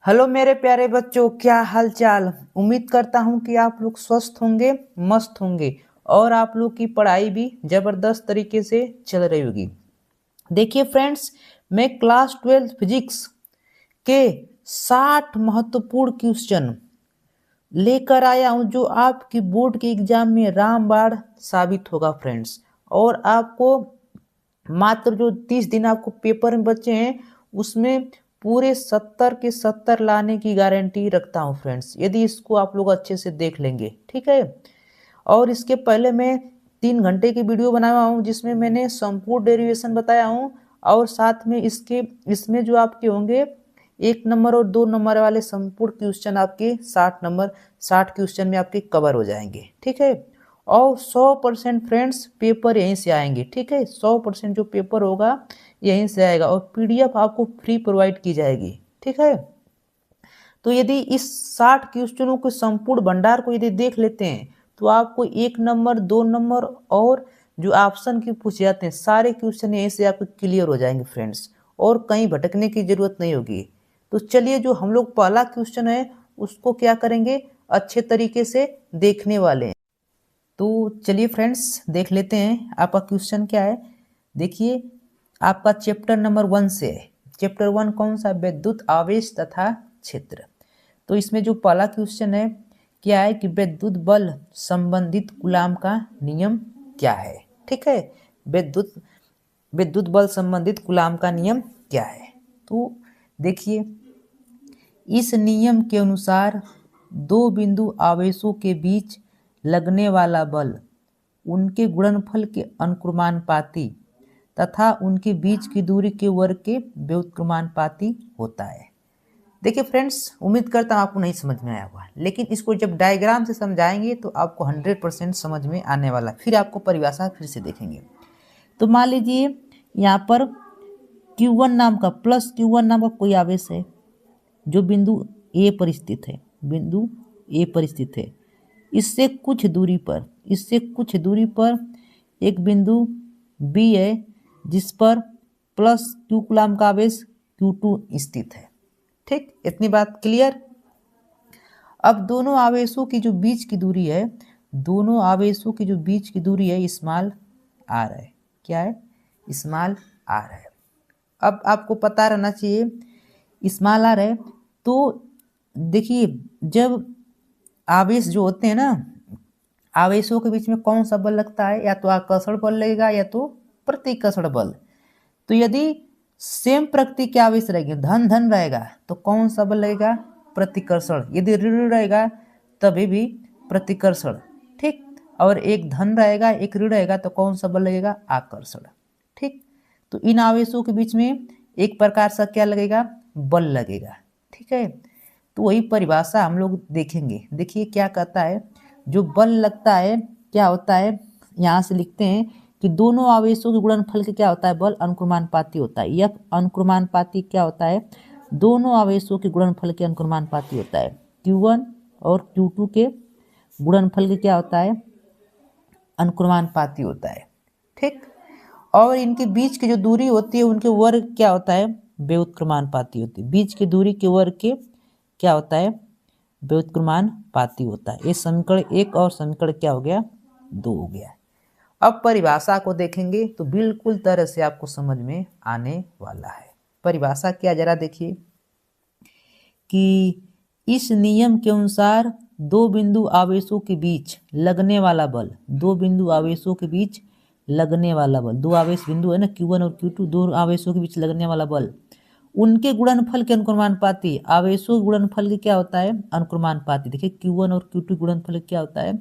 Hello मेरे प्यारे बच्चों, क्या हाल चाल। उम्मीद करता हूँ कि आप लोग स्वस्थ होंगे, मस्त होंगे और आप लोग की पढ़ाई भी ज़बरदस्त तरीके से चल रही होगी। देखिए फ्रेंड्स, मैं क्लास 12 फिजिक्स के 60 महत्वपूर्ण क्वेश्चन लेकर आया हूँ जो आपकी बोर्ड के एग्जाम में रामबाण साबित होगा फ्रेंड्स। और आपको मात्र जो 30 दिन आपको पेपर में बचे हैं उसमें पूरे 70 के 70 लाने की गारंटी रखता हूँ फ्रेंड्स, यदि इसको आप लोग अच्छे से देख लेंगे। ठीक है। और इसके पहले मैं 3 घंटे की वीडियो बनाया हूँ जिसमें मैंने संपूर्ण डेरिवेशन बताया हूँ और साथ में इसमें जो आपके होंगे 1 नंबर और 2 नंबर वाले संपूर्ण क्वेश्चन आपके 60 क्वेश्चन में आपके कवर हो जाएंगे। ठीक है। और 100% फ्रेंड्स पेपर यहीं से आएंगे। ठीक है, 100% जो पेपर होगा यहीं से आएगा और पीडीएफ आपको फ्री प्रोवाइड की जाएगी। ठीक है। तो यदि इस 60 क्वेश्चनों के संपूर्ण भंडार को यदि देख लेते हैं तो आपको 1 नंबर 2 नंबर और जो ऑप्शन के पूछे जाते हैं सारे क्वेश्चन यहीं से आपको क्लियर हो जाएंगे फ्रेंड्स, और कहीं भटकने की जरूरत नहीं होगी। तो चलिए, जो हम लोग पहला क्वेश्चन है उसको क्या करेंगे, अच्छे तरीके से देखने वाले हैं। तो चलिए फ्रेंड्स देख लेते हैं आपका क्वेश्चन क्या है। देखिए, आपका चैप्टर नंबर 1 से है। चैप्टर 1 कौन सा, विद्युत आवेश तथा क्षेत्र। तो इसमें जो पहला क्वेश्चन है क्या है कि विद्युत बल संबंधित कूलाम का नियम क्या है। ठीक है, विद्युत विद्युत बल संबंधित कूलाम का नियम क्या है। तो देखिए, इस नियम के अनुसार दो बिंदु आवेशों के बीच लगने वाला बल उनके गुणनफल के अनुक्रमानुपाती तथा उनके बीच की दूरी के वर्ग के व्युत्क्रमानुपाती होता है। देखिए फ्रेंड्स, उम्मीद करता हूँ आपको नहीं समझ में आया होगा, लेकिन इसको जब डायग्राम से समझाएंगे तो आपको 100% समझ में आने वाला। फिर आपको परिभाषा फिर से देखेंगे। तो मान लीजिए यहाँ पर Q1 नाम का प्लस Q1 नाम का कोई आवेश है जो बिंदु ए पर स्थित है। बिंदु ए पर स्थित है। इससे कुछ दूरी पर एक बिंदु बी है जिस पर प्लस Q कूलाम का आवेश Q2 स्थित है। ठीक, इतनी बात क्लियर। अब दोनों आवेशों की जो बीच की दूरी है, स्मॉल आर है। क्या है, स्मॉल आर है। अब आपको पता रहना चाहिए स्मॉल आर है। तो देखिए, जब आवेश जो होते हैं ना, आवेशों के बीच में कौन सा बल लगता है, या तो आकर्षण बल लगेगा या तो प्रतिकर्षण बल। तो यदि सेम प्रकृति के आवेश रहेंगे, धन धन रहेगा तो कौन सा बल लगेगा, प्रतिकर्षण। यदि ऋण रहेगा तभी भी प्रतिकर्षण। ठीक, और एक धन रहेगा एक ऋण रहेगा तो कौन सा बल लगेगा, आकर्षण। ठीक, तो इन आवेशों के बीच में एक प्रकार से क्या लगेगा, बल लगेगा। ठीक है, तो वही परिभाषा हम लोग देखेंगे। देखिए क्या कहता है, जो बल लगता है क्या होता है, यहाँ से लिखते हैं कि दोनों आवेशों के गुणनफल के क्या होता है, बल अनुक्रमानुपाती होता है। यह अनुक्रमानुपाती क्या होता है, दोनों आवेशों के गुणनफल के अनुक्रमानुपाती होता है। Q1 और Q2 के गुणनफल के क्या होता है, अनुक्रमानुपाती होता है। ठीक, और इनके बीच की जो दूरी होती है उनके वर्ग क्या होता है, व्युत्क्रमानुपाती होती है। बीच की दूरी के वर्ग के क्या होता है, व्युत्क्रमानुपाती होता है। ये समीकरण 1 और समीकरण क्या हो गया, 2 हो गया। अब परिभाषा को देखेंगे तो बिल्कुल तरह से आपको समझ में आने वाला है। परिभाषा क्या, जरा देखिए कि इस नियम के अनुसार दो बिंदु आवेशों के बीच लगने वाला बल, दो बिंदु आवेशों के बीच लगने वाला बल, दो आवेश बिंदु है ना Q1 और Q2, दो आवेशों के बीच लगने वाला बल उनके गुणनफल के अनुक्रमानुपाती। आवेशों के गुणनफल के क्या होता है, अनुक्रमानुपाती। देखिए Q1 और Q2 गुणनफल क्या होता है,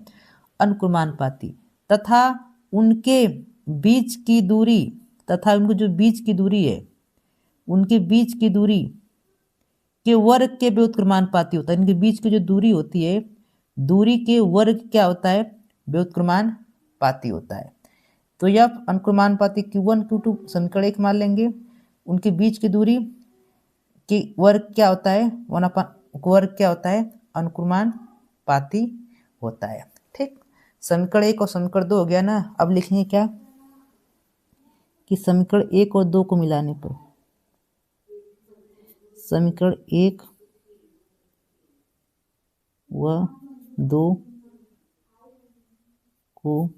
अनुक्रमानुपाती। तथा उनके बीच की दूरी, तथा उनको जो बीच की दूरी है उनके बीच की दूरी के वर्ग के व्युत्क्रमानुपाती होता है। इनके बीच की जो दूरी होती है, दूरी के वर्ग क्या होता है, व्युत्क्रमानुपाती होता है। तो यह अनुक्रमानुपाती Q1 Q2 समीकरण 1 मान लेंगे। उनके बीच की दूरी के वर्ग क्या होता है, वर्ग क्या होता है, अनुक्रमानुपाती होता है। ठीक, समीकरण 1 और समीकरण 2 हो गया ना। अब लिखेंगे क्या कि समीकरण 1 और 2 को मिलाने पर, समीकरण 1 वह दो को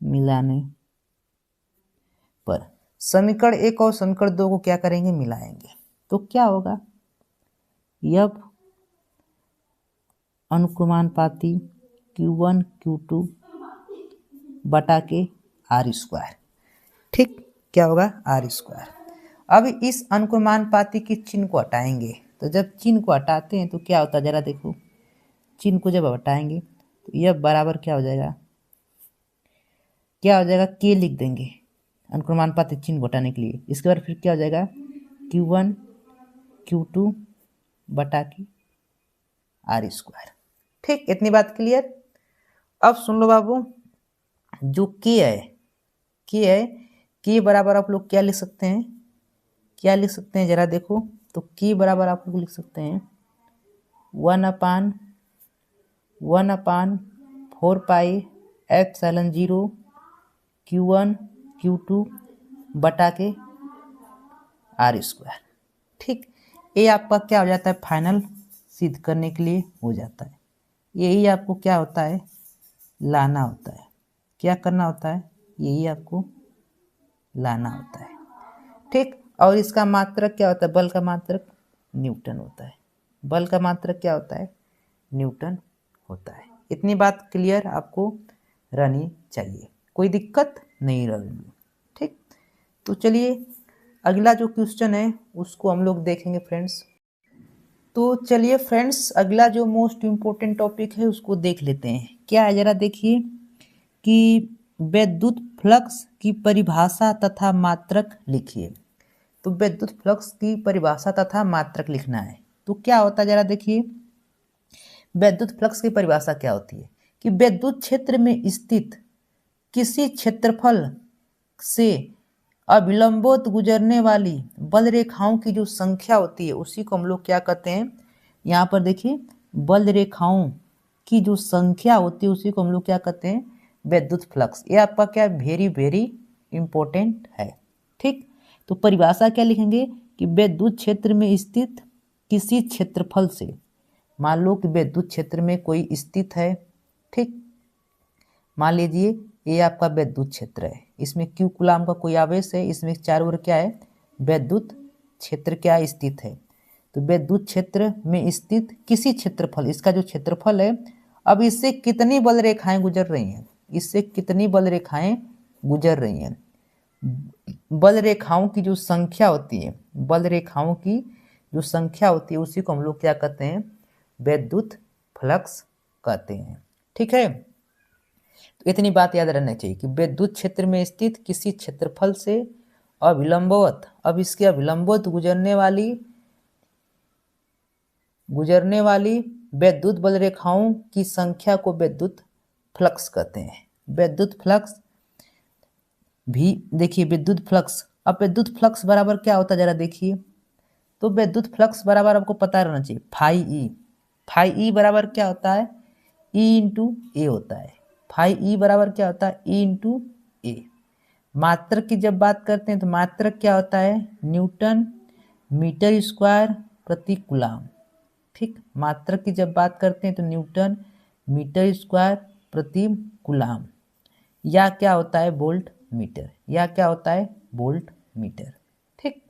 मिलाने पर समीकरण 1 और समीकरण 2 को क्या करेंगे, मिलाएंगे। तो क्या होगा, यह अनुक्रमानुपाती Q1 Q2 बटा के R²। ठीक, क्या होगा, R²। अब इस अनुक्रमानुपाती की चिन्ह को हटाएंगे। तो जब चिन्ह को हटाते हैं तो क्या होता है, जरा देखो, चिन्ह को जब हटाएंगे तो यह बराबर क्या हो जाएगा, K लिख देंगे अनुक्रमानुपाती चिन्ह को हटाने के लिए। इसके बाद फिर क्या हो जाएगा, Q1 Q2 बटा के R²। ठीक, इतनी बात क्लियर। अब सुन लो बाबू, जो K बराबर आप लोग क्या लिख सकते हैं, जरा देखो। तो K बराबर आप लोग लिख सकते हैं 1/4 पाई एप्सिलॉन 0 Q1 Q2 बटा के R²। ठीक, ये आपका क्या हो जाता है, फाइनल सिद्ध करने के लिए हो जाता है। यही आपको क्या होता है, लाना होता है। क्या करना होता है, यही आपको लाना होता है। ठीक, और इसका मात्रक क्या होता है, बल का मात्रक न्यूटन होता है। बल का मात्रक क्या होता है, न्यूटन होता है। इतनी बात क्लियर आपको रहनी चाहिए, कोई दिक्कत नहीं रहेगी। ठीक, तो चलिए अगला जो क्वेश्चन है उसको हम लोग देखेंगे फ्रेंड्स। तो चलिए फ्रेंड्स, अगला जो मोस्ट इम्पोर्टेंट टॉपिक है उसको देख लेते हैं। क्या है, जरा देखिए कि विद्युत फ्लक्स की परिभाषा तथा मात्रक लिखिए। तो विद्युत फ्लक्स की परिभाषा तथा मात्रक लिखना है। तो क्या होता है, जरा देखिए, विद्युत फ्लक्स की परिभाषा क्या होती है कि विद्युत क्षेत्र में स्थित किसी क्षेत्रफल से अविलंबोत गुजरने वाली बल रेखाओं की जो संख्या होती है उसी को हम लोग क्या कहते हैं, यहाँ पर देखिए, बल रेखाओं की जो संख्या होती है उसी को हम लोग क्या कहते हैं, विद्युत फ्लक्स। ये आपका क्या वेरी वेरी इंपॉर्टेंट है। ठीक, तो परिभाषा क्या लिखेंगे कि विद्युत क्षेत्र में स्थित किसी क्षेत्रफल से, मान लो कि विद्युत क्षेत्र में कोई स्थित है। ठीक, मान लीजिए ये आपका विद्युत क्षेत्र है, इसमें Q कूलाम का कोई आवेश है, इसमें चारों ओर क्या है, विद्युत क्षेत्र क्या स्थित है। तो विद्युत क्षेत्र में स्थित किसी क्षेत्रफल, इसका जो क्षेत्रफल है, अब इससे कितनी बल रेखाएं गुजर रही हैं, इससे कितनी बल रेखाएं गुजर रही हैं। बल रेखाओं की जो संख्या होती है, बल रेखाओं की जो संख्या होती है उसी को हम लोग क्या कहते हैं, विद्युत फ्लक्स कहते हैं। ठीक है, तो इतनी बात याद रहना चाहिए कि विद्युत क्षेत्र में स्थित किसी क्षेत्रफल से अविलंबवत, अब इसके अविलंबवत गुजरने वाली विद्युत बल रेखाओं की संख्या को विद्युत फ्लक्स कहते हैं। विद्युत फ्लक्स भी देखिए, विद्युत फ्लक्स, अब विद्युत फ्लक्स बराबर क्या होता है, जरा देखिए। तो विद्युत फ्लक्स बराबर आपको पता रहना चाहिए फाई ई बराबर क्या होता है, ई इंटू ए होता है। फाई ई बराबर क्या होता है, ई इंटू ए। मात्रक की जब बात करते हैं तो मात्रक क्या होता है, न्यूटन मीटर स्क्वायर प्रति कूलाम। ठीक, मात्रक की जब बात करते हैं तो न्यूटन मीटर स्क्वायर प्रति कूलाम, या क्या होता है, वोल्ट मीटर, या क्या होता है, वोल्ट मीटर। ठीक,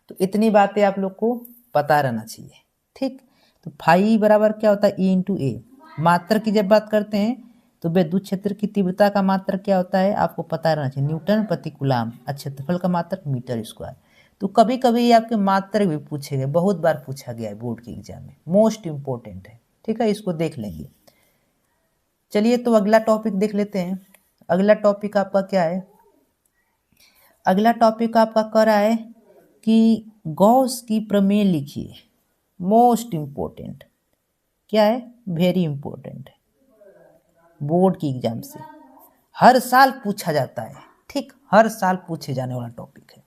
तो इतनी बातें आप लोग को पता रहना चाहिए। ठीक, तो फाई बराबर क्या होता है, ई इंटू ए। मात्रक की जब बात करते हैं तो विद्युत क्षेत्र की तीव्रता का मात्रक क्या होता है, आपको पता रहना चाहिए, न्यूटन प्रति कूलाम। क्षेत्रफल का मात्रक मीटर स्क्वायर। तो कभी कभी ये आपके मात्रक भी पूछे गए, बहुत बार पूछा गया है बोर्ड के एग्जाम में, मोस्ट इंपॉर्टेंट है। ठीक है, इसको देख लेंगे। चलिए तो अगला टॉपिक देख लेते हैं। अगला टॉपिक आपका क्या है, अगला टॉपिक आपका कह रहा है कि गॉस की प्रमेय लिखिए। मोस्ट इंपॉर्टेंट क्या है, वेरी इंपॉर्टेंट है, बोर्ड की एग्जाम से हर साल पूछा जाता है। ठीक, हर साल पूछे जाने वाला टॉपिक है।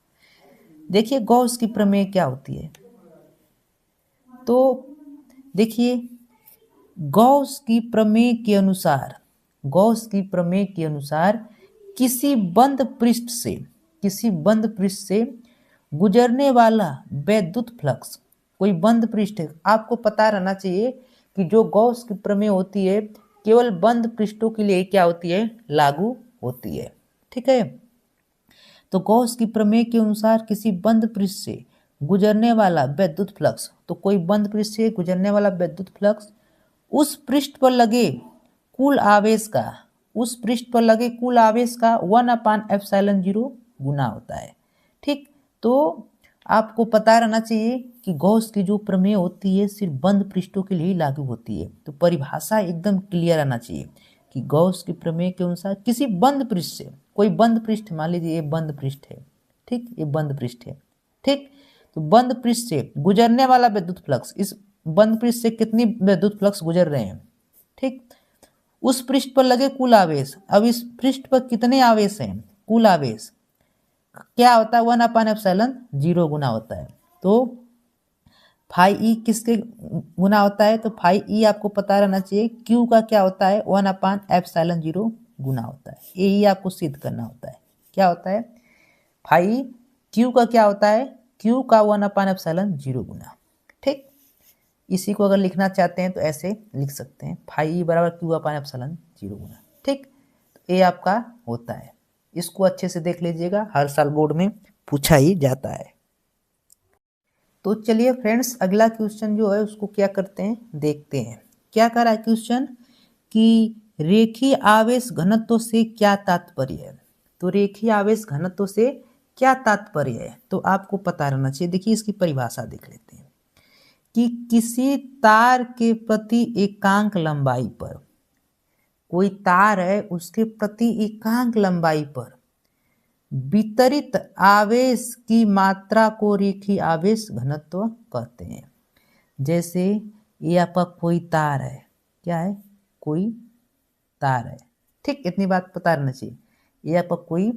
देखिए गॉस की प्रमेय क्या होती है। तो देखिए, गॉस की प्रमेय के अनुसार, गॉस की प्रमेय के अनुसार किसी बंद पृष्ठ से गुजरने वाला वैद्युत फ्लक्स, कोई बंद पृष्ठ है। आपको पता रहना चाहिए कि जो गॉस की प्रमेय होती है केवल बंद पृष्ठों के लिए क्या होती है, लागू होती है। ठीक है, तो गॉस की प्रमेय के अनुसार किसी बंद पृष्ठ से गुजरने वाला वैद्युत फ्लक्स, तो कोई बंद पृष्ठ से गुजरने वाला वैद्युत फ्लक्स उस पृष्ठ पर लगे कुल आवेश का, उस पृष्ठ पर लगे कुल आवेश का 1/ε0 गुना होता है। ठीक, तो आपको पता रहना चाहिए कि गॉस की जो प्रमेय होती है सिर्फ बंद पृष्ठों के लिए ही लागू होती है। तो परिभाषा एकदम क्लियर रहना चाहिए कि गॉस की प्रमेय के अनुसार किसी बंद पृष्ठ से, कोई बंद पृष्ठ, मान लीजिए ये बंद पृष्ठ है, ठीक, ये बंद पृष्ठ है, ठीक, तो बंद पृष्ठ से गुजरने वाला विद्युत फ्लक्स, इस बंद पृष्ठ से कितनी विद्युत फ्लक्स गुजर रहे हैं, ठीक, उस पृष्ठ पर लगे कुल आवेश। अब इस पृष्ठ पर कितने आवेश हैं, कुल आवेश क्या होता है, 1/ε0 गुना होता है। तो फाई ई किसके गुना होता है, तो फाई ई आपको पता रहना चाहिए क्यू का क्या होता है, 1/ε0 गुना होता है। यही आपको सिद्ध करना होता है, क्या होता है, फाई क्यू का क्या होता है, क्यू का 1/ε0 गुना। ठीक, इसी को अगर लिखना चाहते हैं तो ऐसे लिख सकते हैं, फाई बराबर Q/ε0 गुना। ठीक, तो ये आपका होता है। इसको अच्छे से देख लीजिएगा, हर साल बोर्ड में पूछा ही जाता है। तो चलिए फ्रेंड्स, अगला क्वेश्चन जो है उसको क्या करते हैं, देखते हैं। क्या कह रहा है क्वेश्चन कि रेखीय आवेश घनत्व से क्या तात्पर्य है। तो रेखीय आवेश घनत्व से क्या तात्पर्य है, तो आपको पता रहना चाहिए। देखिए इसकी परिभाषा देख लेते हैं कि किसी तार के प्रति एकांक लंबाई पर, कोई तार है उसके प्रति एकांक लंबाई पर वितरित आवेश की मात्रा को रेखीय आवेश घनत्व कहते हैं। जैसे ये आपका कोई तार है, क्या है, कोई तार है, ठीक, इतनी बात पता रहना चाहिए। ये आपका कोई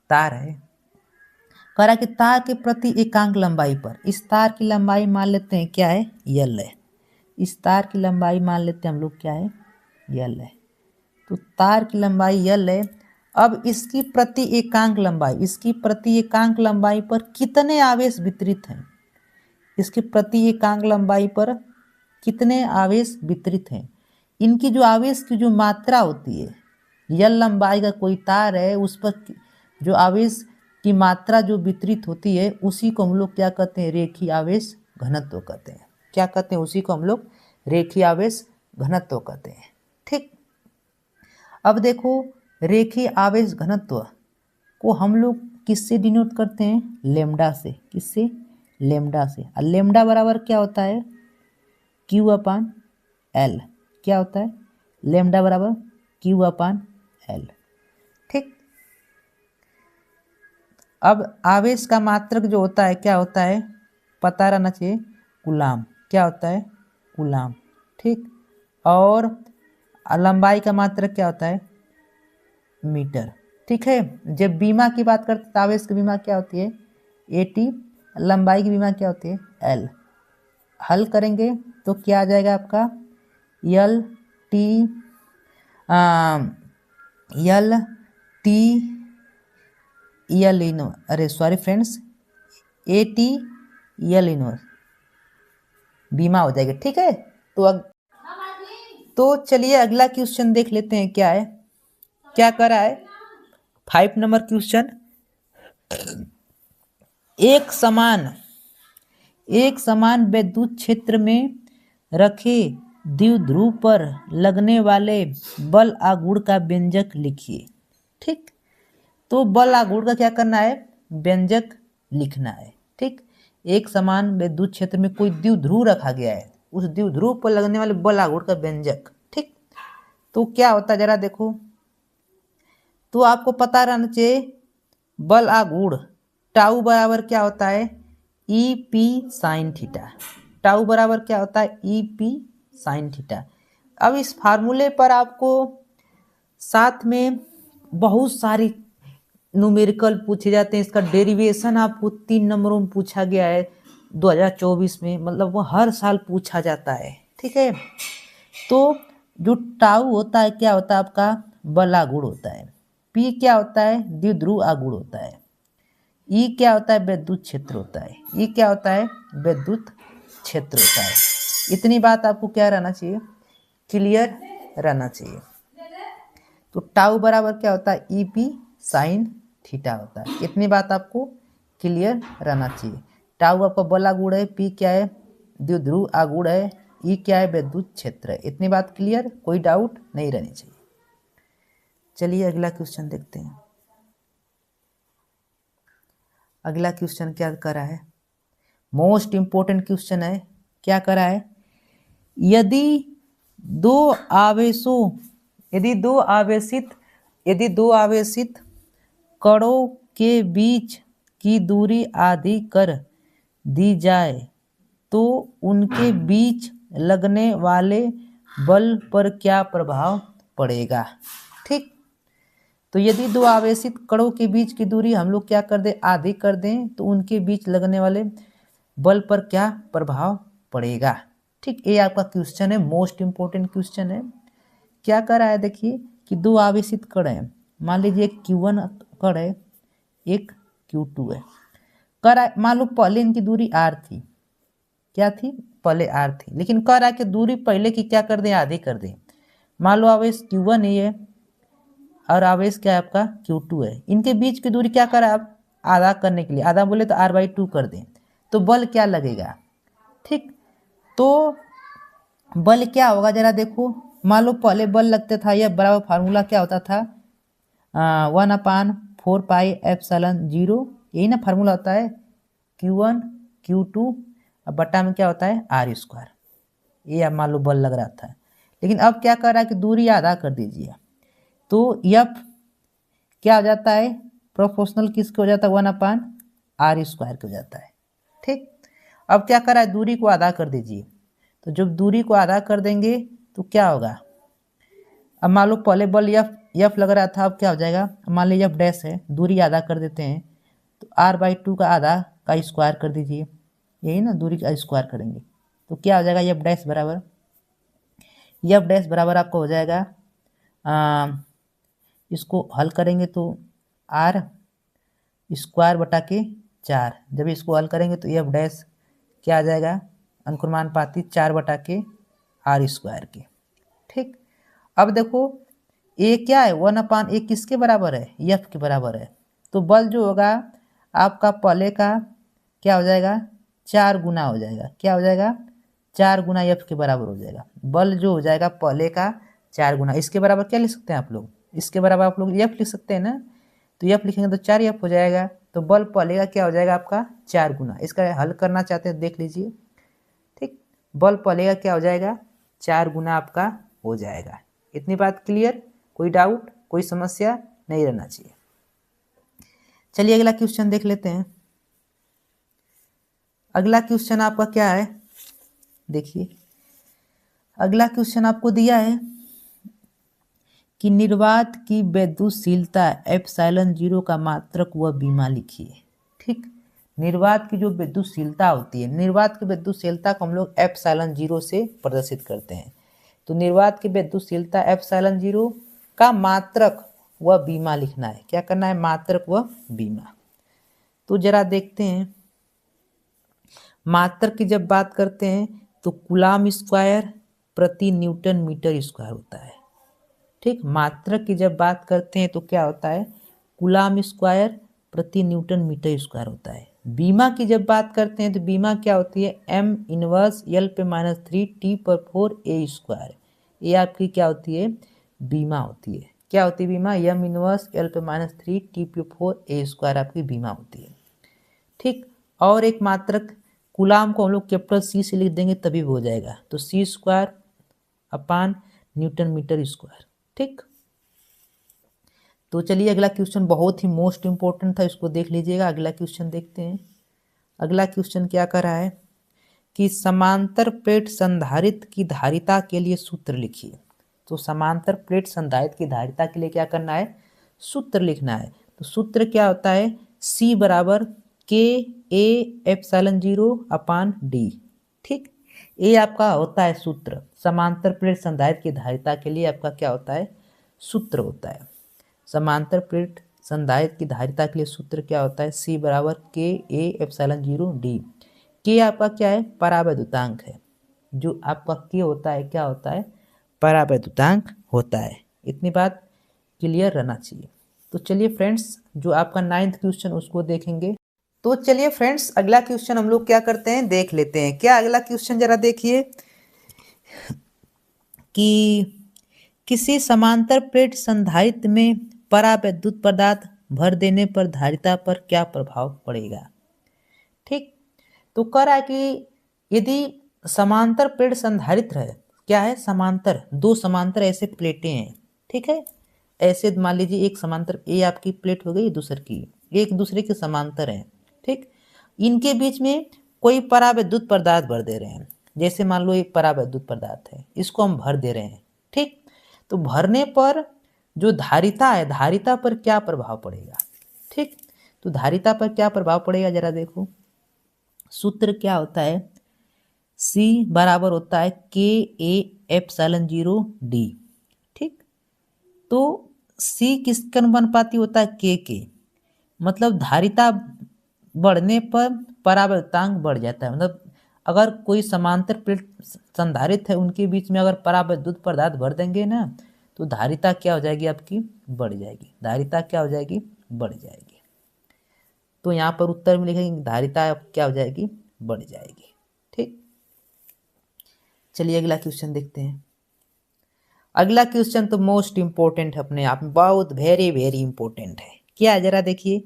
तार है, कह रहा कि तार के प्रति एकांक लंबाई पर, इस तार की लंबाई मान लेते हैं क्या है, यल है। इस तार की लंबाई मान लेते हैं हम लोग क्या है, यल है। तो तार की लंबाई यल है। अब इसकी प्रति एकांक लंबाई, इसकी प्रति एकांक लंबाई पर कितने आवेश वितरित हैं, इसकी प्रति एकांक लंबाई पर कितने आवेश वितरित हैं, इनकी जो आवेश की जो मात्रा होती है, यल लंबाई का कोई तार है उस पर जो आवेश की मात्रा जो वितरित होती है उसी को हम लोग क्या कहते हैं, रेखीय आवेश घनत्व कहते हैं। क्या कहते हैं, उसी को हम लोग रेखीय आवेश घनत्व कहते हैं। ठीक, अब देखो रेखीय आवेश घनत्व को हम लोग किससे डिनोट करते हैं, लेमडा से। किससे, लेमडा से। और लेमडा बराबर क्या होता है, Q/L। क्या होता है, लेमडा बराबर Q/L। ठीक, अब आवेश का मात्रक जो होता है क्या होता है, पता रहना चाहिए, कूलाम। क्या होता है, कूलाम। ठीक, और लंबाई का मात्रक क्या होता है, मीटर। ठीक है, जब बीमा की बात करते हैं तो आवेश की बीमा क्या होती है, AT, लंबाई की बीमा क्या होती है, L। हल करेंगे तो क्या आ जाएगा आपका, LT अरे sorry friends, AT L inverse बीमा हो जाएगा। ठीक है, तो चलिए अगला क्वेश्चन देख लेते हैं क्या है, क्या कर रहा है 5 नंबर क्वेश्चन। एक समान विद्युत क्षेत्र में रखे द्विध्रुव पर लगने वाले बल आघूर्ण का व्यंजक लिखिए। ठीक, तो बल आघूर्ण का क्या करना है, व्यंजक लिखना है। ठीक, एक समान विद्युत क्षेत्र में कोई द्विध्रुव रखा गया है, उस द्विध्रुव पर लगने वाले बल आघूर्ण का व्यंजक। ठीक, तो क्या होता है जरा देखो, तो आपको पता रहना चाहिए बल आघूर्ण टाउ बराबर क्या होता है, EP साइन थीटा। टाउ बराबर क्या होता है, EP साइन थीटा। अब इस फार्मूले पर आपको साथ में बहुत सारी न्यूमेरिकल पूछे जाते हैं, इसका डेरिवेशन आपको 3 नंबरों में पूछा गया है 2024 में, मतलब वो हर साल पूछा जाता है। ठीक है, तो जो टाउ होता है क्या होता है आपका, बल आघूर्ण होता है। P क्या होता है, द्विध्रुव आघूर्ण होता है। ई क्या होता है? विद्युत क्षेत्र होता है। ई क्या होता है? विद्युत क्षेत्र होता है। इतनी बात आपको क्या रहना चाहिए? क्लियर रहना चाहिए। तो टाउ बराबर क्या होता है? ई पी साइन थीटा होता है। इतनी बात आपको क्लियर रहना चाहिए। टाउ आपका बल आगुण है, पी क्या है? द्विध्रुव आगुण है, ई क्या है? विद्युत क्षेत्र है। इतनी बात क्लियर, कोई डाउट नहीं रहनी चाहिए। चलिए अगला क्वेश्चन देखते हैं। अगला क्वेश्चन क्या करा है? मोस्ट इंपोर्टेंट क्वेश्चन है। क्या करा है? यदि दो आवेशों यदि दो आवेशित कणों के बीच की दूरी आधी कर दी जाए तो उनके बीच लगने वाले बल पर क्या प्रभाव पड़ेगा? ठीक, तो यदि दो आवेशित कणों के बीच की दूरी हम लोग क्या कर दें? आधी कर दें तो उनके बीच लगने वाले बल पर क्या प्रभाव पड़ेगा? ठीक, ये आपका क्वेश्चन है, मोस्ट इंपोर्टेंट क्वेश्चन है। क्या कर रहा है? देखिए कि दो आवेशित कण है, मान लीजिए एक Q1 कण है, एक Q2 है। कर मान लो पहले इनकी दूरी r थी। क्या थी? पहले r थी, लेकिन कर रहा है कि दूरी पहले की क्या कर दें? आधी कर दें। मान लो आवेश Q1 ही है और आवेश क्या है आपका? Q2 है। इनके बीच की दूरी क्या करा आप? आधा करने के लिए, आधा बोले तो r/2 कर दें, तो बल क्या लगेगा? ठीक, तो बल क्या होगा जरा देखो। मान लो पहले बल लगता था, यह बराबर फार्मूला क्या होता था? 1/4πε0, यही ना फार्मूला होता है। Q1 Q2 अब बट्टा में क्या होता है? r²। ये अब मान लो बल लग रहा था, लेकिन अब क्या कर रहा है कि दूरी आधा कर दीजिए, तो F क्या हो जाता है? प्रोपोर्शनल किसके हो जाता है? 1/r² के हो जाता है। ठीक, अब क्या कर रहा है? दूरी को आधा कर दीजिए, तो जब दूरी को आधा कर देंगे तो क्या होगा? अब मान लो पहले बल F लग रहा था, अब क्या हो जाएगा? मान लीजिए F डैश है, दूरी आधा कर देते हैं, तो r/2 का आधा का स्क्वायर कर दीजिए, यही ना, दूरी का स्क्वायर करेंगे तो क्या हो जाएगा? F डैश बराबर आपको हो जाएगा, इसको हल करेंगे तो r² बटा के 4, जब इसको हल करेंगे तो F डैश क्या आ जाएगा? अनुक्रमानुपाती 4 बटा के r² के। ठीक, अब देखो ए क्या है? 1/a किसके बराबर है? F के बराबर है। तो बल जो होगा आपका पहले का क्या हो जाएगा? 4 गुना हो जाएगा। क्या हो जाएगा? 4 गुना F के बराबर हो जाएगा। बल जो हो जाएगा पहले का 4 गुना, इसके बराबर क्या लिख सकते हैं आप लोग? इसके बराबर आप लोग F लिख सकते हैं ना, तो F लिखेंगे तो 4F हो जाएगा। तो बल पहले का क्या हो जाएगा आपका? 4 गुना। इसका हल करना चाहते हैं देख लीजिए। ठीक, बल पहले का क्या हो जाएगा? 4 गुना आपका हो जाएगा। इतनी बात क्लियर, कोई डाउट, कोई समस्या नहीं रहना चाहिए। चलिए अगला क्वेश्चन देख लेते हैं। अगला क्वेश्चन आपका क्या है? देखिए अगला क्वेश्चन आपको दिया है कि निर्वात की विद्युतशीलता ε0 का मात्रक व बीमा लिखिए। ठीक, निर्वात की जो विद्युतशीलता होती है, निर्वात की विद्युतशीलता को हम लोग ε0 से प्रदर्शित करते हैं। तो निर्वात की विद्युतशीलता ε0 का मात्रक व बीमा लिखना है। क्या करना है? मात्रक व बीमा। तो जरा देखते हैं, मात्रक की जब बात करते हैं तो कूलाम स्क्वायर प्रति न्यूटन मीटर स्क्वायर होता है। ठीक, मात्रक की जब बात करते हैं तो क्या होता है? कूलाम स्क्वायर प्रति न्यूटन मीटर स्क्वायर होता है। बीमा की जब बात करते हैं तो बीमा क्या होती है? m−1l/-3 T/4a²। ये आपकी क्या होती है? बीमा होती है। क्या होती है बीमा? m−1l/-3 T/4a² आपकी बीमा होती है। ठीक, और एक मात्रक कूलाम को हम लोग कैपिटल C से लिख देंगे तभी हो जाएगा, तो c²/N/मीटर²। ठीक, तो चलिए अगला क्वेश्चन बहुत ही मोस्ट इंपॉर्टेंट था, इसको देख लीजिएगा। अगला क्वेश्चन देखते हैं। अगला क्वेश्चन क्या कर रहा है कि समांतर प्लेट संधारित्र की धारिता के लिए सूत्र लिखिए। तो समांतर प्लेट संधारित्र की धारिता के लिए क्या करना है? सूत्र लिखना है। तो सूत्र क्या होता है? C बराबर KA/ε0/D। ठीक, ये आपका होता है सूत्र। समांतर प्लेट संधारित्र की धारिता के लिए आपका क्या होता है? सूत्र होता है। समांतर प्लेट संधारित्र की धारिता के लिए सूत्र क्या होता है, C बराबर के ए एप्सिलॉन 0 डी। के आपका क्या है, परावैद्युतांक है। जो आपका के होता है क्या होता है, परावैद्युतांक होता है। इतनी बात क्लियर रहना चाहिए। तो चलिए फ्रेंड्स, जो आपका 9th क्वेश्चन उसको देखेंगे। तो चलिए फ्रेंड्स, अगला क्वेश्चन हम लोग क्या करते हैं, देख लेते हैं। क्या अगला क्वेश्चन जरा देखिए कि किसी समांतर प्लेट संधारित्र में परावैद्युत पदार्थ भर देने पर धारिता पर क्या प्रभाव पड़ेगा। ठीक, तो कह रहा है कि यदि समांतर प्लेट संधारित्र है, क्या है, समांतर, दो समांतर ऐसे प्लेटें हैं, ठीक है, ऐसे मान लीजिए एक समांतर ए आपकी प्लेट हो गई, दूसरे की, एक दूसरे के समांतर है, ठीक, इनके बीच में कोई परावैद्युत पदार्थ भर दे रहे हैं। जैसे मान लो एक परावैद्युत पदार्थ है, इसको हम भर दे रहे हैं, ठीक, तो भरने पर जो धारिता है, धारिता पर क्या प्रभाव पड़ेगा। ठीक, तो धारिता पर क्या प्रभाव पड़ेगा जरा देखो। सूत्र क्या होता है, C बराबर होता है के ए एप्सिलॉन 0 डी। ठीक, तो C किसके अनुपाती होता है, के, मतलब धारिता बढ़ने पर परावैद्युतांक बढ़ जाता है। मतलब अगर कोई समांतर प्लेट संधारित्र है, उनके बीच में अगर परावैद्युत पदार्थ भर देंगे ना, तो धारिता क्या हो जाएगी आपकी, बढ़ जाएगी। धारिता क्या हो जाएगी, बढ़ जाएगी। तो यहाँ पर उत्तर में लिखेंगे धारिता क्या हो जाएगी, बढ़ जाएगी। ठीक, चलिए अगला क्वेश्चन देखते हैं। अगला क्वेश्चन तो मोस्ट इंपोर्टेंट है अपने आप में, बहुत वेरी वेरी इंपोर्टेंट है। क्या है जरा देखिए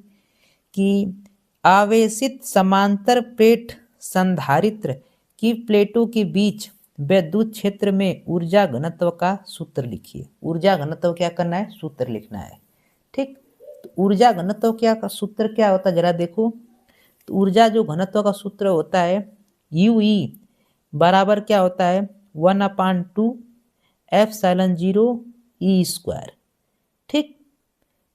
कि आवेशित समांतर प्लेट संधारित्र की प्लेटों के बीच विद्युत क्षेत्र में ऊर्जा घनत्व का सूत्र लिखिए। ऊर्जा घनत्व क्या करना है, सूत्र लिखना है। ठीक, तो ऊर्जा घनत्व क्या का सूत्र क्या होता है जरा देखो। तो ऊर्जा जो घनत्व का सूत्र होता है, UE बराबर क्या होता है, 1/2 एप्सिलॉन 0 E स्क्वायर। ठीक,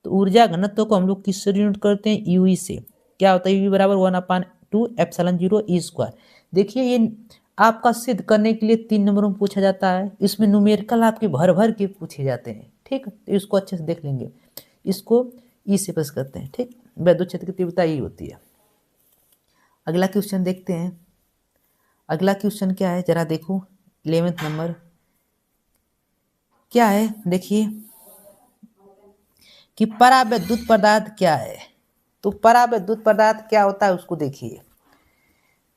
तो ऊर्जा घनत्व को हम लोग किससे डिनोट करते हैं, UE से। क्या होता है, UE बराबर 1/2 एप्सिलॉन 0 E स्क्वायर। देखिए ये आपका सिद्ध करने के लिए 3 नंबरों में पूछा जाता है। इसमें न्यूमेरिकल आपके भर भर के पूछे जाते हैं। ठीक, तो इसको अच्छे से देख लेंगे। इसको ई से प्लस करते हैं। ठीक, विद्युत क्षेत्र की तीव्रता ई होती है। अगला क्वेश्चन देखते हैं। अगला क्वेश्चन क्या है जरा देखो, 11th नंबर क्या है देखिए कि परावैद्युत पदार्थ क्या है। तो परावैद्युत पदार्थ क्या होता है उसको देखिए।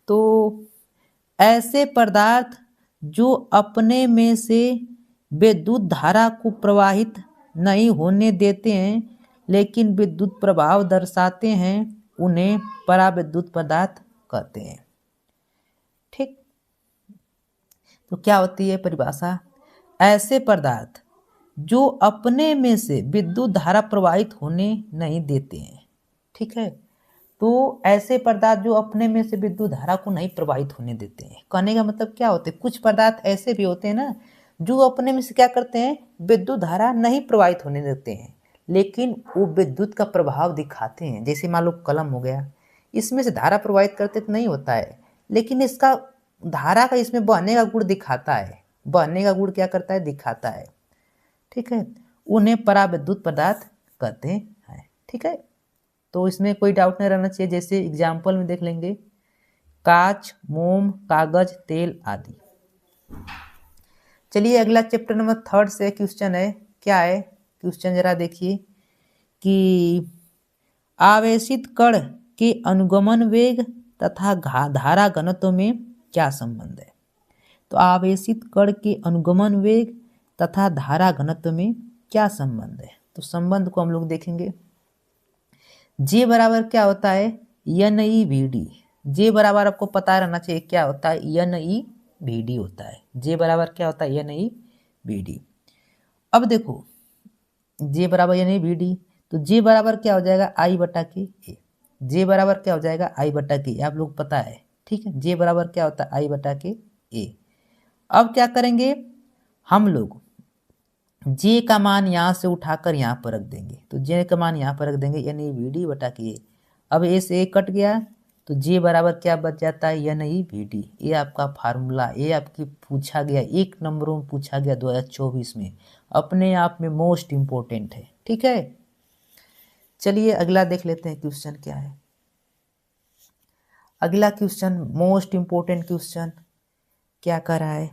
तो ऐसे पदार्थ जो अपने में से विद्युत धारा को प्रवाहित नहीं होने देते हैं लेकिन विद्युत प्रभाव दर्शाते हैं, उन्हें परावैद्युत पदार्थ कहते हैं। ठीक, तो क्या होती है परिभाषा, ऐसे पदार्थ जो अपने में से विद्युत धारा प्रवाहित होने नहीं देते हैं। ठीक है, तो ऐसे पदार्थ जो अपने में से विद्युत धारा को नहीं प्रवाहित होने देते हैं। कहने का मतलब क्या होते हैं, कुछ पदार्थ ऐसे भी होते हैं ना जो अपने में से क्या करते हैं, विद्युत धारा नहीं प्रवाहित होने देते हैं लेकिन वो विद्युत का प्रभाव दिखाते हैं। जैसे मान लो कलम हो गया, इसमें से धारा प्रवाहित करते तो नहीं होता है लेकिन इसका धारा का इसमें बहने का गुण दिखाता है। बहने का गुण क्या करता है, दिखाता है। ठीक है, उन्हें परावैद्युत पदार्थ कहते हैं। ठीक है, तो इसमें कोई डाउट नहीं रहना चाहिए। जैसे एग्जाम्पल में देख लेंगे, कांच, मोम, कागज, तेल आदि। चलिए अगला चैप्टर नंबर 3 से क्वेश्चन है। क्या है क्वेश्चन जरा देखिए कि आवेशित कण के अनुगमन वेग तथा धारा घनत्व में क्या संबंध है। तो आवेशित कण के अनुगमन वेग तथा धारा घनत्व में क्या संबंध है। तो संबंध को हम लोग देखेंगे। जे बराबर क्या होता है, NE/VD। जे बराबर आपको पता रहना चाहिए क्या होता है, NE/VD होता है। जे बराबर क्या होता है, NE/VD। अब देखो जे बराबर NE/VD, तो जे बराबर क्या हो जाएगा, I/K। जे बराबर क्या हो जाएगा, I/K, आप लोग पता है। ठीक है, जे बराबर क्या होता है, I/K। अब क्या करेंगे हम लोग, जे का मान यहाँ से उठाकर यहाँ पर रख देंगे। तो जे का मान यहाँ पर रख देंगे, NE/VD/K। अब ए से ए कट गया तो जे बराबर क्या बच जाता है, NE/VD। ये आपका फार्मूला, ये आपकी पूछा गया 1 नंबरों में पूछा गया 2024 में, अपने आप में मोस्ट इम्पोर्टेंट है। ठीक है, चलिए अगला देख लेते हैं क्वेश्चन क्या है। अगला क्वेश्चन मोस्ट इंपोर्टेंट क्वेश्चन क्या कर रहा है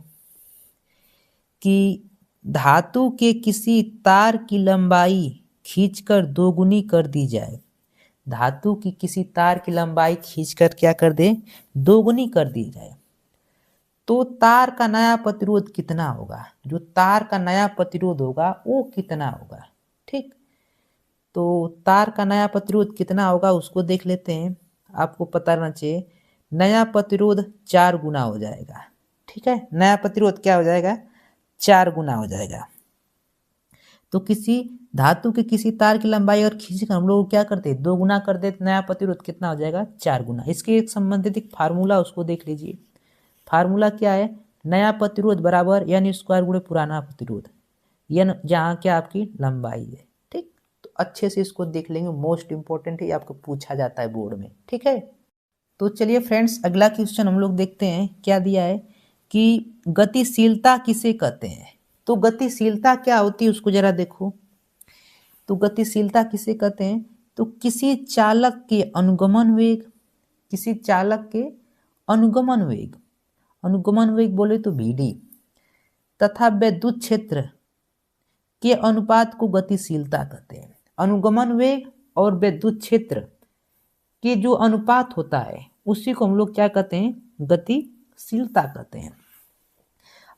कि धातु के किसी तार की लंबाई खींचकर दोगुनी कर दी जाए। धातु की किसी तार की लंबाई खींचकर क्या कर दे, दोगुनी कर दी जाए, तो तार का नया प्रतिरोध कितना होगा। जो तार का नया प्रतिरोध होगा वो कितना होगा। ठीक, तो तार का नया प्रतिरोध कितना होगा उसको देख लेते हैं। आपको पता रहना चाहिए नया प्रतिरोध 4 गुना हो जाएगा। ठीक है, नया प्रतिरोध क्या हो जाएगा, 4 गुना हो जाएगा। तो किसी धातु के किसी तार की लंबाई अगर खींचकर हम लोग क्या करते हैं, 2 गुना कर देते, नया प्रतिरोध कितना हो जाएगा, 4 गुना। इसके एक संबंधित एक फार्मूला उसको देख लीजिए। फार्मूला क्या है, नया प्रतिरोध बराबर एन स्क्वायर गुणे पुराना प्रतिरोध, एन जहाँ क्या आपकी लंबाई है। ठीक, तो अच्छे से इसको देख लेंगे, मोस्ट इंपोर्टेंट है, आपको पूछा जाता है बोर्ड में। ठीक है, तो चलिए फ्रेंड्स अगला क्वेश्चन हम लोग देखते हैं क्या दिया है कि गतिशीलता किसे कहते हैं। तो गतिशीलता क्या होती है उसको जरा देखो। तो गतिशीलता किसे कहते हैं, तो किसी चालक के अनुगमन वेग, किसी चालक के अनुगमन वेग, अनुगमन वेग बोले तो Vd, तथा विद्युत क्षेत्र के अनुपात को गतिशीलता कहते हैं। अनुगमन वेग और विद्युत क्षेत्र के जो अनुपात होता है उसी को हम लोग क्या कहते हैं, गतिशीलता कहते हैं।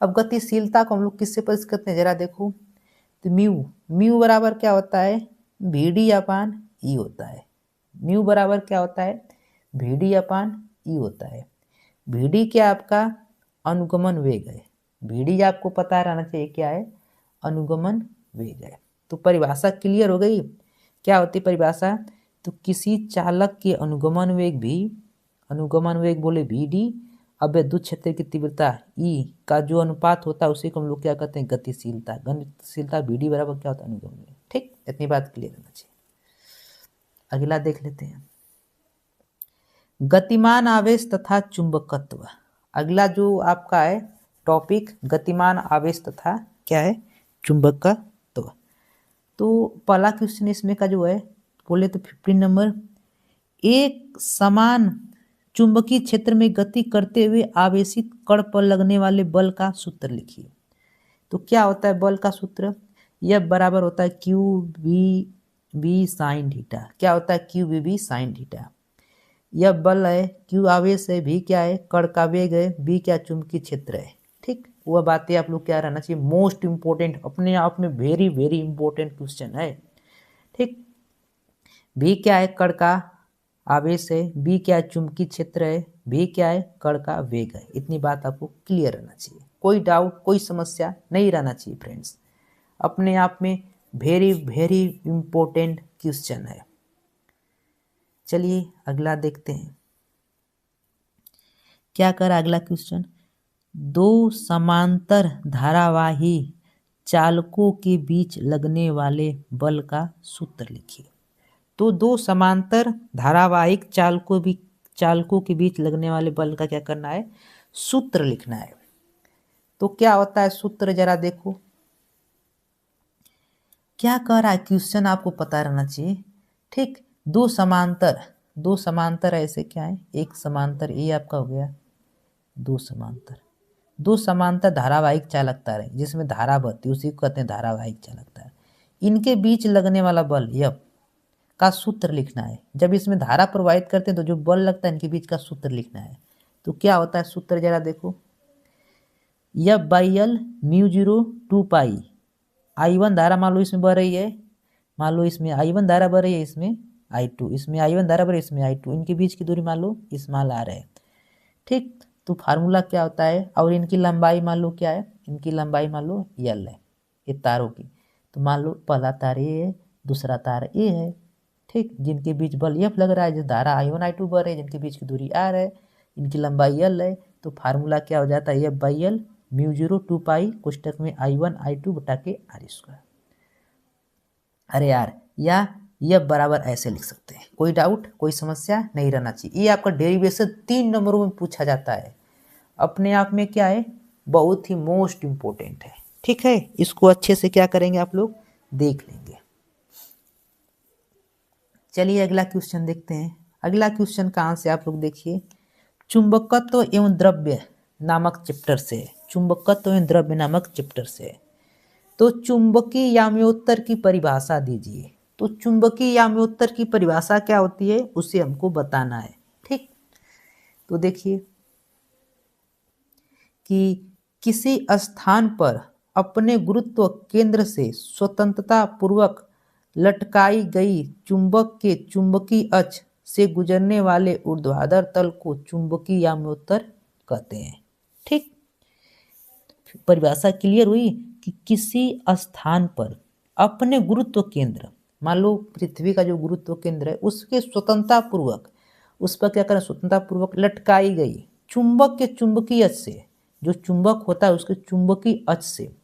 अब गतिशीलता को हम लोग किससे परिचित करते हैं जरा देखो। तो म्यू बराबर क्या होता है, Vd अपान ई होता है। म्यू बराबर क्या होता है, Vd अपान ई होता है। Vd क्या आपका अनुगमन वेग है। Vd आपको पता रहना चाहिए क्या है, अनुगमन वेग है। तो परिभाषा क्लियर हो गई, क्या होती परिभाषा, तो किसी चालक के अनुगमन वेग भी, अनुगमन वेग बोले Vd, अब विद्युत क्षेत्र की तीव्रता E का जो अनुपात होता है उसी को हम लोग क्या कहते हैं, गतिशीलता। गतिशीलता Vd बराबर क्या होता है, अनुगमन वेग। ठीक, इतनी बात क्लियर होना चाहिए। अगला देख लेते हैं, गतिमान आवेश तथा चुंबकत्व। अगला जो आपका है टॉपिक गतिमान आवेश तथा क्या है, चुंबकत्व। तो पहला क्वेश्चन इसमें का जो है बोले तो 15 नंबर, एक समान चुंबकीय क्षेत्र में गति करते हुए आवेशित कण पर लगने वाले बल का सूत्र लिखिए। तो क्या होता है बल का सूत्र, यह बराबर होता है q v B sine theta. क्या होता है, q v B sine theta. यह बल है, क्यू आवेश है, भी क्या है कण का वेग है, बी क्या चुंबकीय क्षेत्र है। ठीक, वह बातें आप लोग क्या रहना चाहिए, मोस्ट इंपोर्टेंट, अपने आप में वेरी वेरी इंपोर्टेंट क्वेश्चन है। ठीक, भी क्या है कण का आवेश है, बी क्या चुंबकीय क्षेत्र है, भी क्या है कण का वेग है। इतनी बात आपको क्लियर रहना चाहिए, कोई डाउट कोई समस्या नहीं रहना चाहिए फ्रेंड्स। अपने आप में वेरी वेरी इंपॉर्टेंट क्वेश्चन है। चलिए अगला देखते हैं क्या कर अगला क्वेश्चन, दो समांतर धारावाही चालकों के बीच लगने वाले बल का सूत्र लिखिए। तो दो समांतर धारावाहिक चालकों के बीच लगने वाले बल का क्या करना है, सूत्र लिखना है। तो क्या होता है सूत्र जरा देखो, क्या कह रहा है क्वेश्चन आपको पता रहना चाहिए। ठीक, दो समांतर ऐसे क्या है, एक समांतर ये आपका हो गया, दो समांतर धारावाहिक चालक तार है जिसमें धारा बहती है उसी को कहते हैं धारावाहिक चालक तार। इनके बीच लगने वाला बल F का सूत्र लिखना है। जब इसमें धारा प्रवाहित करते हैं तो जो बल लगता है इनके बीच का सूत्र लिखना है। तो क्या होता है सूत्र जरा देखो, F/L μ0 2π। I1 धारा मान लो इसमें बह रही है, मान लो इसमें I1 धारा बह रही है, इसमें I2, इसमें I1 धारा बह रही है, इसमें I2, इनके बीच की दूरी मान लो स्मॉल r है। ठीक, तो फार्मूला क्या होता है, और इनकी लंबाई मान लो क्या है, इनकी लंबाई मान लो L है ये तारों की। तो मान लो पहला तार ए है, दूसरा तार ए है। ठीक, जिनके बीच बल F लग रहा है, जिस धारा I1 I2 बह रहे हैं, जिनके बीच की दूरी R है, इनकी लंबाई L है। तो फार्मूला क्या हो जाता है, F/L μ0 2π कोष्टक में I1 I2 बटा के r²। अरे यार, या F बराबर ऐसे लिख सकते हैं, कोई डाउट कोई समस्या नहीं रहना चाहिए। ये आपका डेरिवेशन 3 नंबरों में पूछा जाता है, अपने आप में क्या है, बहुत ही मोस्ट इंपोर्टेंट है। ठीक है, इसको अच्छे से क्या करेंगे आप लोग देख लेंगे। चलिए अगला क्वेश्चन देखते हैं। अगला क्वेश्चन कहाँ से, आप लोग देखिए, चुंबकत्व एवं द्रव्य नामक चैप्टर से। चुंबकत्व एवं द्रव्य नामक चैप्टर से। तो चुंबकीय याम्योत्तर की परिभाषा दीजिए। तो चुंबकीय याम्योत्तर की परिभाषा क्या होती है उसे हमको बताना है। ठीक, तो देखिए कि किसी स्थान पर अपने गुरुत्व केंद्र से स्वतंत्रता पूर्वक लटकाई गई चुंबक के चुंबकीय अक्ष से गुजरने वाले ऊर्ध्वाधर तल को चुंबकीय याम्योत्तर कहते हैं। ठीक, परिभाषा क्लियर हुई कि किसी स्थान पर अपने गुरुत्व केंद्र, मान लो पृथ्वी का जो गुरुत्व केंद्र है उसके स्वतंत्रता पूर्वक, उस पर क्या करें, स्वतंत्रता पूर्वक लटकाई गई चुंबक के चुंबकीय अक्ष से, जो चुंबक होता है उसके चुंबकीय अक्ष से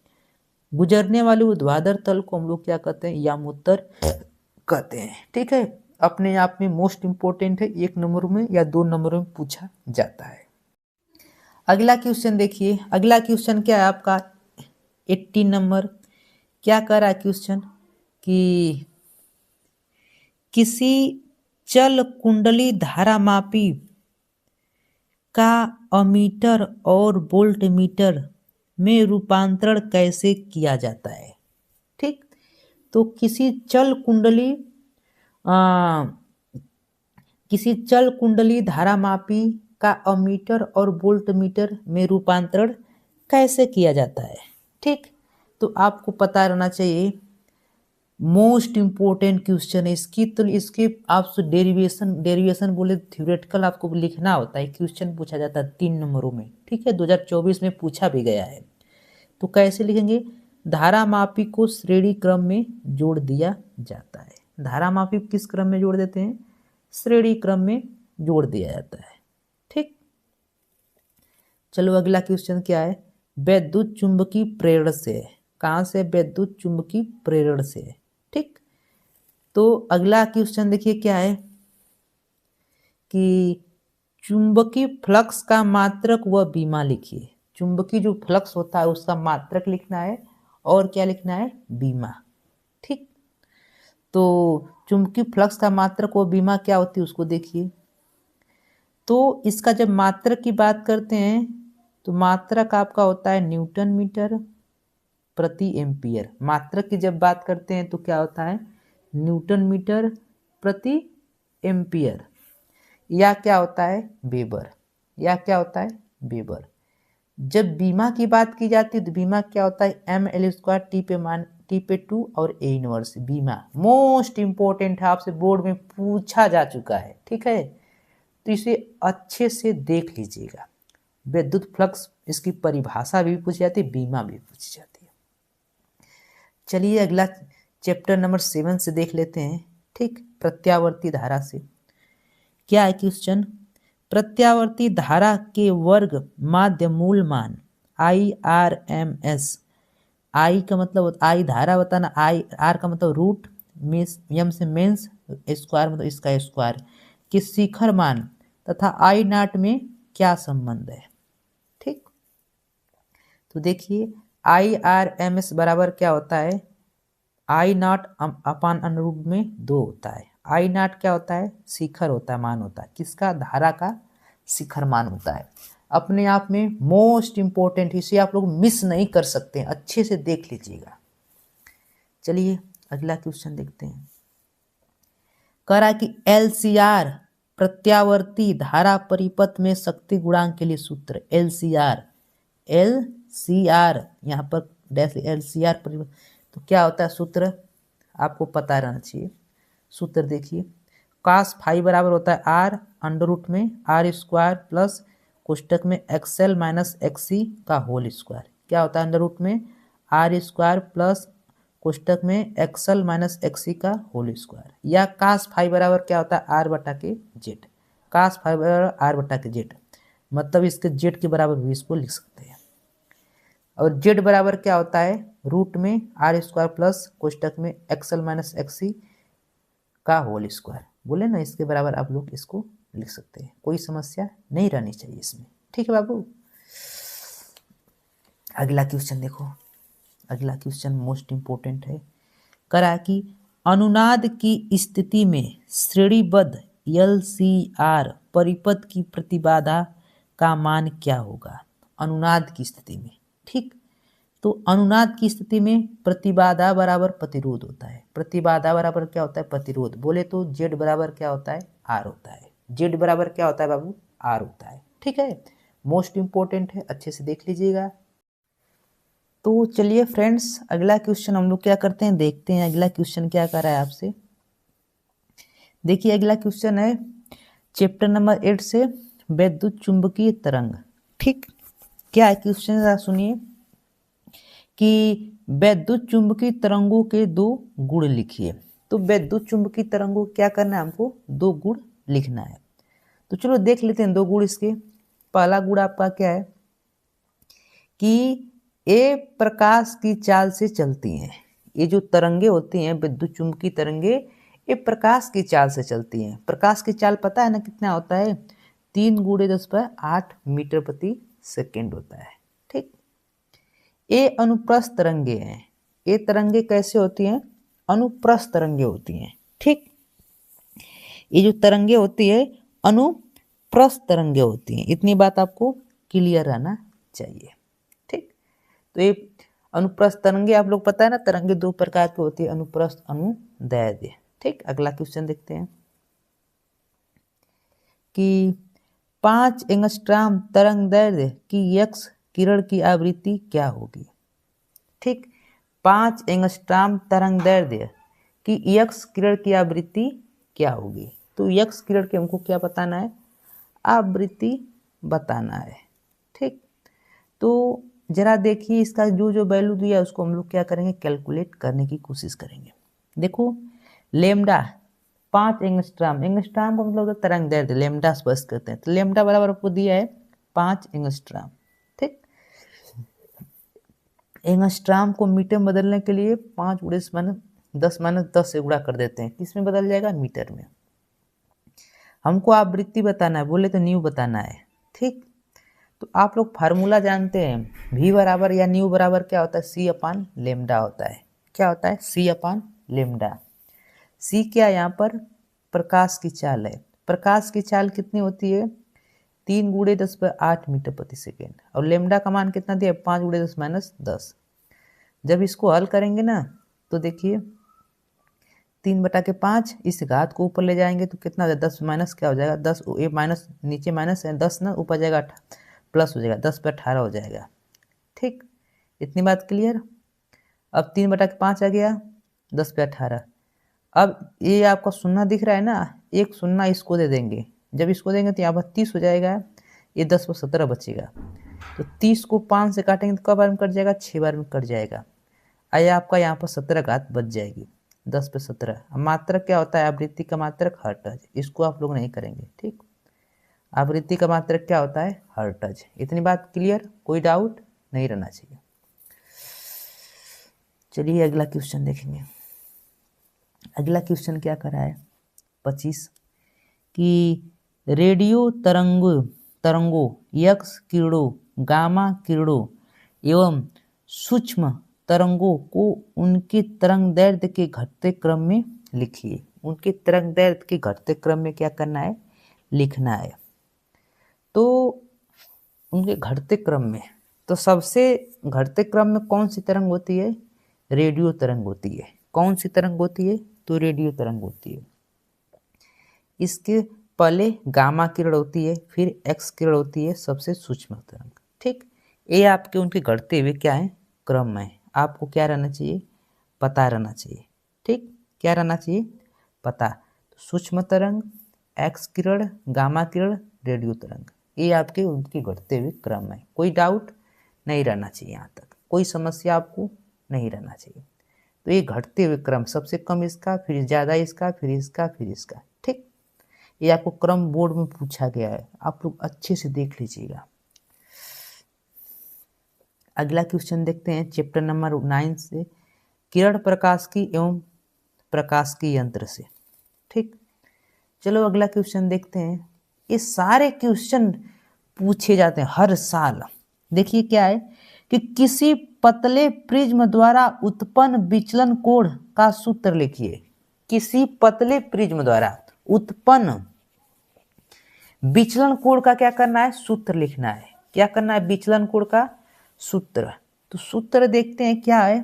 गुजरने वाले ऊर्ध्वाधर तल को हम लोग क्या कहते हैं, यामोत्तर कहते हैं। ठीक है, अपने आप में मोस्ट इंपोर्टेंट है, 1 नंबर में या 2 नंबर में पूछा जाता है। अगला क्वेश्चन देखिए। अगला क्वेश्चन क्या है आपका 18 नंबर। क्या कह रहा है क्वेश्चन कि किसी चल कुंडली धारामापी का अमीटर और वोल्टमीटर में रूपांतरण कैसे किया जाता है। ठीक, तो किसी चल कुंडली धारामापी का अमीटर और वोल्टमीटर में रूपांतरण कैसे किया जाता है। ठीक, तो आपको पता रहना चाहिए, मोस्ट इंपोर्टेंट क्वेश्चन है इसकी। तो इसके आपसे डेरिवेशन बोले थ्योरेटिकल आपको लिखना होता है, क्वेश्चन पूछा जाता है 3 नंबरों में। ठीक है, 2024 में पूछा भी गया है। तो कैसे लिखेंगे, धारामापी को श्रेणी क्रम में जोड़ दिया जाता है। धारामापी किस क्रम में जोड़ देते हैं, श्रेणी क्रम में जोड़ दिया जाता है। ठीक, चलो अगला क्वेश्चन क्या है, वैद्युत चुंबकीय प्रेरण से। कहाँ से, वैद्युत चुंबकीय प्रेरण से। ठीक, तो अगला क्वेश्चन देखिए क्या है कि चुंबकीय फ्लक्स का मात्रक व बीमा लिखिए। चुंबकीय जो फ्लक्स होता है उसका मात्रक लिखना है और क्या लिखना है, बीमा। ठीक, तो चुंबकीय फ्लक्स का मात्रक व बीमा क्या होती है उसको देखिए। तो इसका जब मात्रक की बात करते हैं तो मात्रक आपका होता है न्यूटन मीटर प्रति एम्पियर। मात्रक की जब बात करते हैं तो क्या होता है, न्यूटन मीटर प्रति एम्पियर, या क्या होता है, वेबर, या क्या होता है, वेबर। जब बीमा की बात की जाती है तो बीमा क्या होता है, ml² T/2 और A इनवर्स। बीमा मोस्ट इंपोर्टेंट है, आपसे बोर्ड में पूछा जा चुका है। ठीक है, तो इसे अच्छे से देख लीजिएगा। विद्युत फ्लक्स इसकी परिभाषा भी पूछी जाती है, बीमा भी पूछी जाती है। चलिए अगला चैप्टर नंबर 7 से देख लेते हैं। ठीक, प्रत्यावर्ती धारा से क्या है क्वेश्चन, प्रत्यावर्ती धारा के वर्ग माध्य मूल मान IRMS। आई का मतलब आई धारा बताना, आई आर का मतलब रूट, एम से मेंस, स्क्वायर मतलब इसका स्क्वायर कि शिखर मान तथा आई नॉट में क्या संबंध है। ठीक, तो देखिए IRMS बराबर क्या होता है, आई नॉट अपान अनुरूप में 2 होता है। आई नॉट क्या होता है, शिखर होता है, मान होता है किसका, धारा का शिखर मान होता है। अपने आप में मोस्ट इंपोर्टेंट, इसे आप लोग मिस नहीं कर सकते, अच्छे से देख लीजिएगा। चलिए अगला क्वेश्चन देखते हैं। कह रहा है कि LCR प्रत्यावर्ती धारा परिपथ में शक्ति गुणांक के लिए सूत्र। LCR यहाँ पर डैश LCR परिपथ, तो क्या होता है सूत्र, आपको पता रहना चाहिए। सूत्र देखिए, cos फाई बराबर होता है R अंडर रूट में R² प्लस कोष्टक में XL माइनस XC का होल स्क्वायर। क्या होता है, अंडर रूट में R² प्लस कोष्टक में XL माइनस XC का होल स्क्वायर। या cos फाई बराबर क्या होता है, R/Z। cos फाई बराबर R/Z, मतलब इसके Z के बराबर भी इसको लिख सकते हैं। और Z बराबर क्या होता है, रूट में R² प्लस कोष्टक में XL माइनस XC का होल स्क्वायर। बोले ना, इसके बराबर आप लोग इसको लिख सकते हैं, कोई समस्या नहीं रहनी चाहिए इसमें। ठीक है बाबू, अगला क्वेश्चन देखो। अगला क्वेश्चन मोस्ट इंपोर्टेंट है। करा कि अनुनाद की स्थिति में श्रेणीबद्ध LCR परिपथ की प्रतिबाधा का मान क्या होगा? अनुनाद की स्थिति में, ठीक। तो अनुनाद की स्थिति में प्रतिबाधा बराबर प्रतिरोध होता है। प्रतिबाधा बराबर क्या होता है? प्रतिरोध। बोले तो Z बराबर क्या होता है? R होता है। Z बराबर क्या होता है बाबू? R होता है, ठीक है। मोस्ट इंपॉर्टेंट है, अच्छे से देख लीजिएगा। तो चलिए फ्रेंड्स, अगला क्वेश्चन हम लोग क्या करते हैं, देखते हैं अगला क्वेश्चन क्या कर रहा है आपसे। देखिए अगला क्वेश्चन है चैप्टर नंबर 8 से वैद्युत चुंबकीय तरंग, ठीक। क्या है क्वेश्चन, जरा सुनिए कि वैद्युत चुंबकीय तरंगों के दो गुण लिखिए। तो वैद्युत चुंबकीय तरंगों क्या करना है हमको? दो गुण लिखना है। तो चलो देख लेते हैं दो गुण इसके। पहला गुण आपका क्या है कि ये प्रकाश की चाल से चलती हैं। ये जो तरंगे होती हैं विद्युत चुंबकीय तरंगे, ये प्रकाश की चाल से चलती हैं। प्रकाश की चाल पता है ना कितना होता है? 3×10⁸ मीटर प्रति सेकेंड होता है, ठीक। ये अनुप्रस्थ तरंगे हैं। ये तरंगे कैसे होती हैं? अनुप्रस्थ तरंगे होती हैं, ठीक। ये जो तरंगे होती है अनुप्रस्थ तरंगे होती हैं। इतनी बात आपको क्लियर रहना चाहिए, ठीक। तो ये अनुप्रस्थ तरंगे आप लोग पता है ना, तरंगे दो प्रकार की होती है, अनुप्रस्थ, अनुदैर्ध्य, ठीक। अगला क्वेश्चन देखते हैं कि 5 एंगस्ट्रॉम तरंग दैर्ध्य की एक्स किरण की आवृत्ति क्या होगी, ठीक। 5 एंगस्ट्रॉम तरंग दैर्ध्य की एक्स किरण की आवृत्ति क्या होगी? तो एक्स किरण की हमको क्या बताना है? आवृत्ति बताना है, ठीक। तो जरा देखिए इसका जो जो वैल्यू दिया है उसको हम लोग क्या करेंगे? कैलकुलेट करने की कोशिश करेंगे। देखो लेमडा 5 एंगस्ट्रॉम, एंगस्ट्रॉम का मतलब तरंग दैर्ध्य, लेमडा स्पष्ट करते हैं। तो लेमडा बराबर आपको दिया है 5 एंगस्ट्रॉम, ठीक। एंगस्ट्रॉम को मीटर में बदलने के लिए 5×10⁻10 से गुणा कर देते हैं। किस में बदल जाएगा? मीटर में। हमको आवृत्ति बताना है, बोले तो न्यू बताना है, ठीक। तो आप लोग फार्मूला जानते हैं, V बराबर या न्यू बराबर क्या होता है? C/λ होता है। क्या होता है? C/λ। C क्या है यहाँ पर? प्रकाश की चाल है। प्रकाश की चाल कितनी होती है? 3×10⁸ मीटर प्रति सेकेंड। और लेमडा का मान कितना दिया? 5×10⁻10। जब इसको हल करेंगे ना तो देखिए 3/5, इस घात को ऊपर ले जाएंगे तो कितना हो जाएगा? 10 माइनस क्या हो जाएगा? 10, ये माइनस नीचे माइनस है, 10 ना ऊपर जाएगा प्लस हो जाएगा, 10/18 हो जाएगा, ठीक। इतनी बात क्लियर। अब 3/5 आ गया, 10/18। अब ये आपका शून्य दिख रहा है ना, एक शून्य इसको दे देंगे। जब इसको देंगे तो यहाँ पर 30 हो जाएगा, ये 10/17 बचेगा। तो 30 को 5 से काटेंगे तो कब बार में कट जाएगा? 6 बार में कट जाएगा। आया आपका यहाँ पर 17 घात बच जाएगी, 10/17। मात्रक क्या होता है? आवृत्ति का मात्रक हर्ट्ज। इसको आप लोग नहीं करेंगे, ठीक। आवृत्ति का मात्रक क्या होता है? हर्ट्ज। इतनी बात क्लियर, कोई डाउट नहीं रहना चाहिए। चलिए अगला क्वेश्चन देखेंगे। अगला क्वेश्चन क्या कर रहा है 25 कि रेडियो तरंगों एक्स किरणों, गामा किरणों एवं सूक्ष्म तरंगों को उनके तरंग दैर्ध्य के घटते क्रम में लिखिए। उनके तरंग दैर्ध्य के घटते क्रम में क्या करना है? लिखना है। तो उनके घटते क्रम में, तो सबसे घटते क्रम में कौन सी तरंग होती है? रेडियो तरंग होती है। कौन सी तरंग होती है? तो रेडियो तरंग होती है। इसके पहले गामा किरण होती है, फिर एक्स किरण होती है, सबसे सूक्ष्म तरंग, ठीक। ये आपके उनके घटते हुए क्या है? क्रम में आपको क्या रहना चाहिए? पता रहना चाहिए, ठीक। क्या रहना चाहिए? पता। सूक्ष्म तरंग, एक्स किरण, गामा किरण, रेडियो तरंग, ये आपके उनके घटते हुए क्रम है। कोई डाउट नहीं रहना चाहिए, यहाँ तक कोई समस्या आपको नहीं रहना चाहिए। तो ये घटते हुए क्रम, सबसे कम इसका, फिर ज़्यादा इसका, फिर इसका, फिर इसका, ठीक। ये आपको क्रम बोर्ड में पूछा गया है, आप लोग अच्छे से देख लीजिएगा। अगला क्वेश्चन देखते हैं चैप्टर नंबर 9 से किरण प्रकाश की एवं प्रकाश की यंत्र से, ठीक। चलो अगला क्वेश्चन देखते हैं। ये सारे क्वेश्चन पूछे जाते हैं हर साल। देखिए क्या है कि किसी पतले प्रिज्म द्वारा उत्पन्न विचलन कोण का सूत्र लिखिए। किसी पतले प्रिज्म द्वारा उत्पन्न विचलन कोण का क्या करना है, सूत्र लिखना है। क्या करना है, विचलन कोण का सूत्र। तो सूत्र देखते हैं क्या है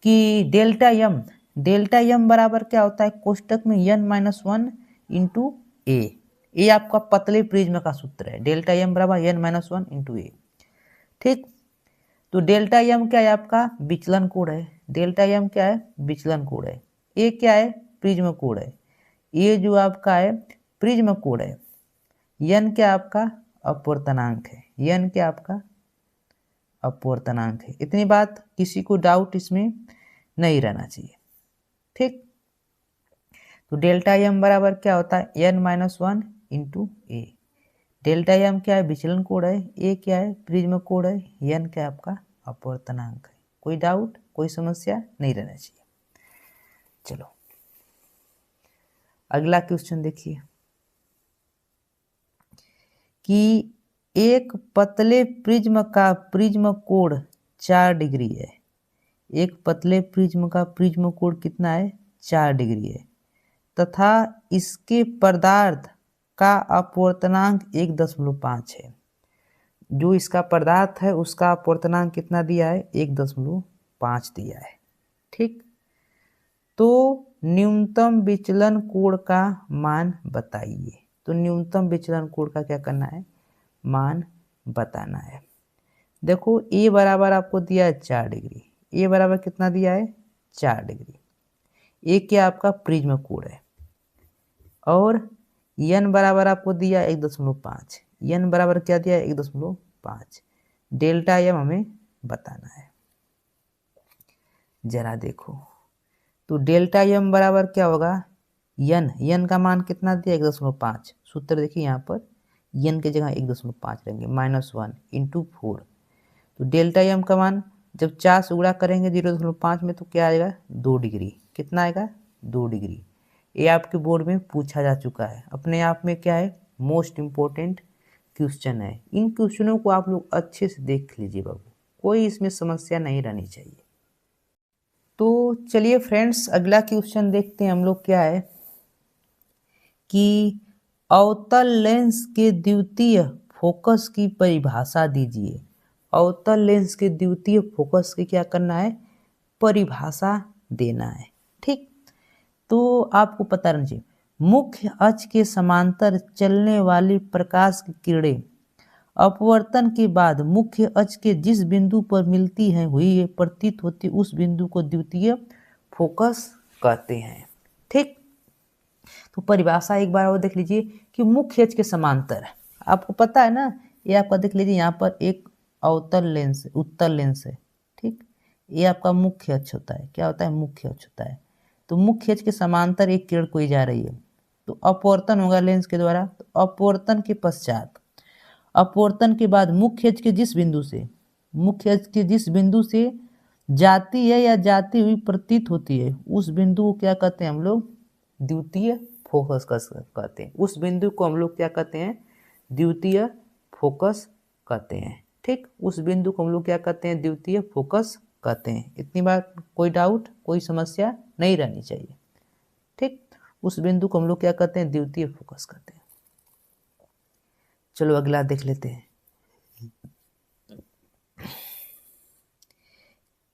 कि डेल्टा यम बराबर क्या होता है, कोष्टक में n-1 इंटू ए आपका पतले प्रिज्म का सूत्र है। डेल्टा यम बराबर n-1 इंटू ए। ठीक, तो डेल्टा यम क्या है, आपका विचलन कोण है। डेल्टा यम क्या है, विचलन कोण है। ए क्या है, प्रिज्म कोण है। ये जो आपका है प्रिज्म कोण है। यन क्या आपका अपवर्तनांक है। यन क्या आपका अपवर्तनांक है। इतनी बात, किसी को डाउट इसमें नहीं रहना चाहिए। ठीक, तो डेल्टा एम बराबर क्या होता है, n-1 इंटू ए। डेल्टा एम क्या है, विचलन कोण है। ए क्या है, प्रिज्म कोण है। यन क्या आपका अपवर्तनांक है। कोई डाउट, कोई समस्या नहीं रहना चाहिए। चलो अगला क्वेश्चन देखिए कि एक पतले प्रिज्म का प्रिज्म कोण 4 डिग्री है। एक पतले प्रिज्म का प्रिज्म कोण कितना है, 4 डिग्री है, तथा इसके पदार्थ का अपवर्तनांक 1.5 है। जो इसका पदार्थ है उसका अपवर्तनांक कितना दिया है, 1.5 दिया है। ठीक, तो न्यूनतम विचलन कोण का मान बताइए। तो न्यूनतम विचलन कोण का क्या करना है, मान बताना है। देखो ए बराबर आपको दिया है 4 डिग्री। ए बराबर कितना दिया है, 4 डिग्री। ए क्या आपका प्रिज्म कोण है। और यन बराबर आपको दिया है 1.5। यन बराबर क्या दिया है, 1.5। डेल्टा एम हमें बताना है। जरा देखो, तो डेल्टा एम बराबर क्या होगा, यन का मान कितना दिया, 1.5। सूत्र देखिए यहाँ पर यन की जगह 1.5 रहेंगे, -1 इंटू 4। तो डेल्टा एम का मान जब 4 से गुणा करेंगे 0.5 में तो क्या आएगा, 2 डिग्री। कितना आएगा, 2 डिग्री। ये आपके बोर्ड में पूछा जा चुका है। अपने आप में क्या है, मोस्ट इम्पोर्टेंट क्वेश्चन है। इन क्वेश्चनों को आप लोग अच्छे से देख लीजिए बाबू, कोई इसमें समस्या नहीं रहनी चाहिए। तो चलिए फ्रेंड्स अगला क्वेश्चन देखते हैं हम लोग। क्या है कि अवतल लेंस के द्वितीय फोकस की परिभाषा दीजिए। अवतल लेंस के द्वितीय फोकस की क्या करना है, परिभाषा देना है। ठीक, तो आपको पता रहना चाहिए, मुख्य अक्ष के समांतर चलने वाली प्रकाश की किरणें अपवर्तन के बाद मुख्य अक्ष के जिस बिंदु पर मिलती हैं हुई प्रतीत होती उस बिंदु को द्वितीय फोकस कहते हैं। ठीक, तो परिभाषा एक बार और देख लीजिए कि मुख्य अक्ष के समांतर, आपको पता है ना, ये आपका देख लीजिए यहाँ पर एक अवतल लेंस, उत्तल लेंस है। ठीक, ये आपका मुख्य अक्ष होता है। क्या होता है, मुख्य अक्ष होता है। तो मुख्य अक्ष के समांतर एक किरण कोई जा रही है तो अपवर्तन होगा लेंस के द्वारा। तो अपवर्तन के पश्चात, अपवर्तन के बाद मुख्य अक्ष के जिस बिंदु से, मुख्य अक्ष के जिस बिंदु से जाती है या जाती हुई प्रतीत होती है उस बिंदु को क्या कहते हैं हम लोग, द्वितीय फोकस कहते हैं। उस बिंदु को हम लोग क्या कहते हैं, द्वितीय फोकस कहते हैं। ठीक, उस बिंदु को हम लोग क्या कहते हैं, द्वितीय फोकस कहते हैं। इतनी बात, कोई डाउट, कोई समस्या नहीं रहनी चाहिए। ठीक, उस बिंदु को हम लोग क्या कहते हैं, द्वितीय फोकस कहते हैं। चलो अगला देख लेते हैं।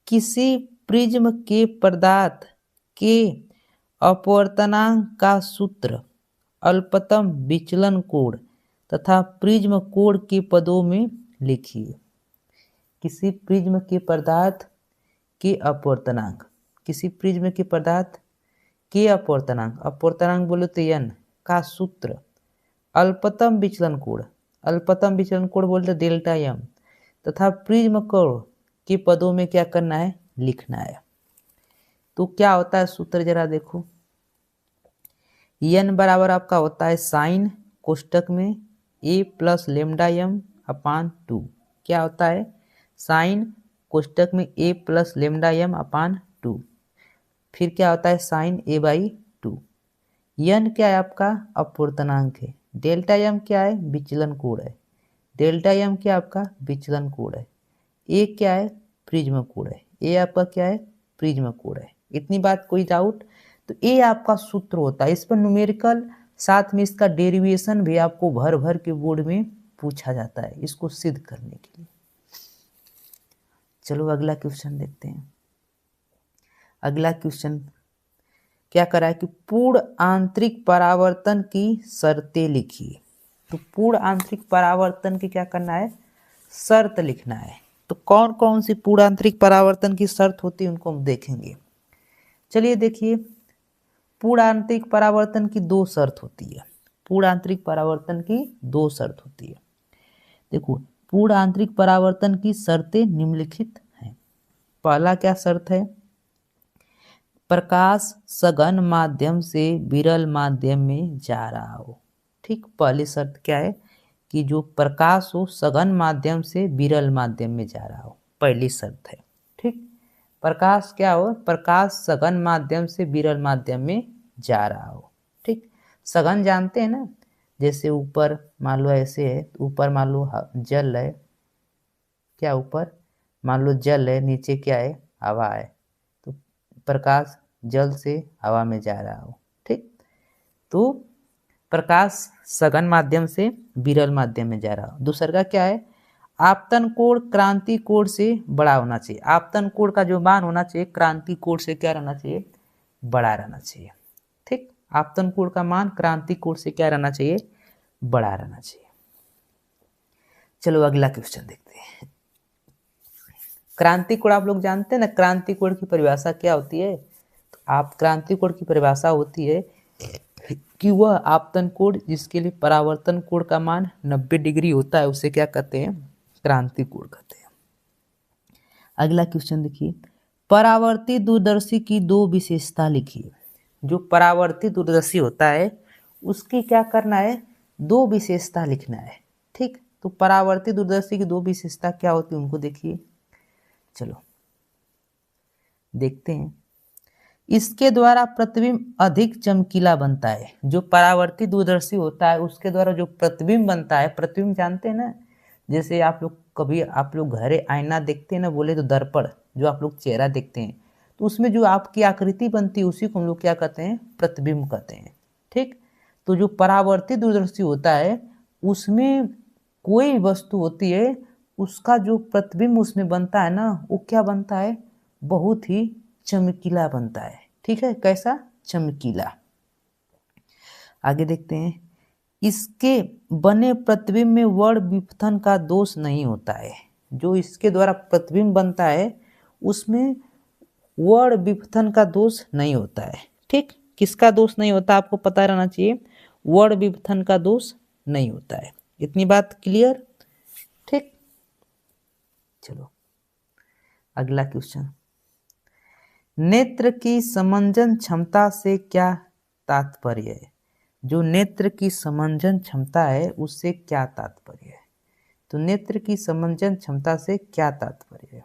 किसी प्रिज्म के पदार्थ के अपवर्तनांक का सूत्र अल्पतम विचलन कोण तथा प्रिज्म कोण के पदों में लिखिए। किसी प्रिज्म के पदार्थ के अपवर्तनांक, किसी प्रिज्म के पदार्थ के अपवर्तनांक, अपवर्तनांक बोलो तो n का सूत्र अल्पतम विचलन कोण, अल्पतम विचलन कोण बोलते डेल्टा एम, तथा प्रिज्म कोण के पदों में क्या करना है, लिखना है। तो क्या होता है सूत्र, जरा देखो। n बराबर आपका होता है साइन कोष्टक में a प्लस लेमडा एम अपान 2। क्या होता है, साइन कोष्टक में a प्लस लेमडा एम अपान 2। फिर क्या होता है, साइन a बाई 2। n क्या है आपका अपवर्तनांक है। डेल्टा एम क्या है, विचलन कोण है। डेल्टा एम क्या आपका विचलन कोण है। ए क्या है, प्रिज्म कोण है। ए आपका क्या है, प्रिज्म कोण है। इतनी बात, कोई डाउट। तो ये आपका सूत्र होता है। इस पर न्यूमेरिकल साथ में इसका डेरिवेशन भी आपको भर भर के बोर्ड में पूछा जाता है इसको सिद्ध करने के लिए। चलो अगला क्वेश्चन देखते हैं। अगला क्वेश्चन क्या करा है कि पूर्ण आंतरिक परावर्तन की शर्तें लिखिए। तो पूर्ण आंतरिक परावर्तन की क्या करना है, शर्त लिखना है। तो कौन कौन सी पूर्ण आंतरिक परावर्तन की शर्त होती है उनको हम देखेंगे। चलिए देखिए, पूर्ण आंतरिक परावर्तन की दो शर्त होती है। पूर्ण आंतरिक परावर्तन की दो शर्त होती है। देखो, पूर्ण आंतरिक परावर्तन की शर्तें निम्नलिखित हैं। पहला क्या शर्त है, प्रकाश सघन माध्यम से विरल माध्यम में जा रहा हो। ठीक, पहली शर्त क्या है कि जो प्रकाश हो सघन माध्यम से विरल माध्यम में जा रहा हो, पहली शर्त है। ठीक, प्रकाश क्या हो, प्रकाश सघन माध्यम से विरल माध्यम में जा रहा हो। ठीक, सघन जानते हैं ना, जैसे ऊपर मान लो ऐसे है, ऊपर मान लो जल है, क्या ऊपर मान लो जल है, नीचे क्या है, हवा है, तो प्रकाश जल से हवा में जा रहा हो। ठीक, तो प्रकाश सघन माध्यम से विरल माध्यम में जा रहा हो। दूसरा का क्या है, आपतन कोण क्रांति कोण से बड़ा होना चाहिए। आपतन कोण का जो मान होना चाहिए क्रांति कोण से क्या रहना चाहिए, बड़ा रहना चाहिए। ठीक, आपतन कोण का मान क्रांति कोण से क्या रहना चाहिए, बड़ा रहना चाहिए। चलो अगला क्वेश्चन देखते हैं। क्रांति कोण आप लोग जानते हैं ना, क्रांति कोण की परिभाषा क्या होती है। तो आप क्रांति कोण की परिभाषा होती है कि वह आपतन कोण जिसके लिए परावर्तन कोण का मान 90 डिग्री होता है उसे क्या कहते हैं, क्रांति कोण कहते हैं। अगला क्वेश्चन देखिए, परावर्ती दूरदर्शी की दो विशेषता लिखिए। जो परावर्ती दूरदर्शी होता है उसकी क्या करना है, दो विशेषता लिखना है। ठीक, तो परावर्ती दूरदर्शी की दो विशेषता क्या होती है उनको देखिए। चलो देखते हैं। इसके द्वारा प्रतिबिंब अधिक चमकीला बनता है। जो परावर्ती दूरदर्शी होता है उसके द्वारा जो प्रतिबिंब बनता है, प्रतिबिंब जानते हैं ना, जैसे आप लोग कभी आप लोग घरे आईना देखते हैं ना, बोले तो दर्पण, जो आप लोग चेहरा देखते हैं, तो उसमें जो आपकी आकृति बनती है उसी को हम लोग क्या कहते हैं, प्रतिबिंब कहते हैं। ठीक, तो जो परावर्ती दूरदर्शी होता है उसमें कोई वस्तु होती है, उसका जो प्रतिबिंब उसमें बनता है ना, वो क्या बनता है, बहुत ही चमकीला बनता है। ठीक है, कैसा, चमकीला। आगे देखते हैं, इसके बने प्रतिबिंब में वर्ण विपथन का दोष नहीं होता है। जो इसके द्वारा प्रतिबिंब बनता है उसमें वर्ण विपथन का दोष नहीं होता है। ठीक, किसका दोष नहीं होता आपको पता रहना चाहिए, वर्ण विपथन का दोष नहीं होता है। इतनी बात क्लियर। ठीक, चलो अगला क्वेश्चन, नेत्र की समंजन क्षमता से क्या तात्पर्य है। जो नेत्र की समंजन क्षमता है उससे क्या तात्पर्य है। तो नेत्र की समंजन क्षमता से क्या तात्पर्य है,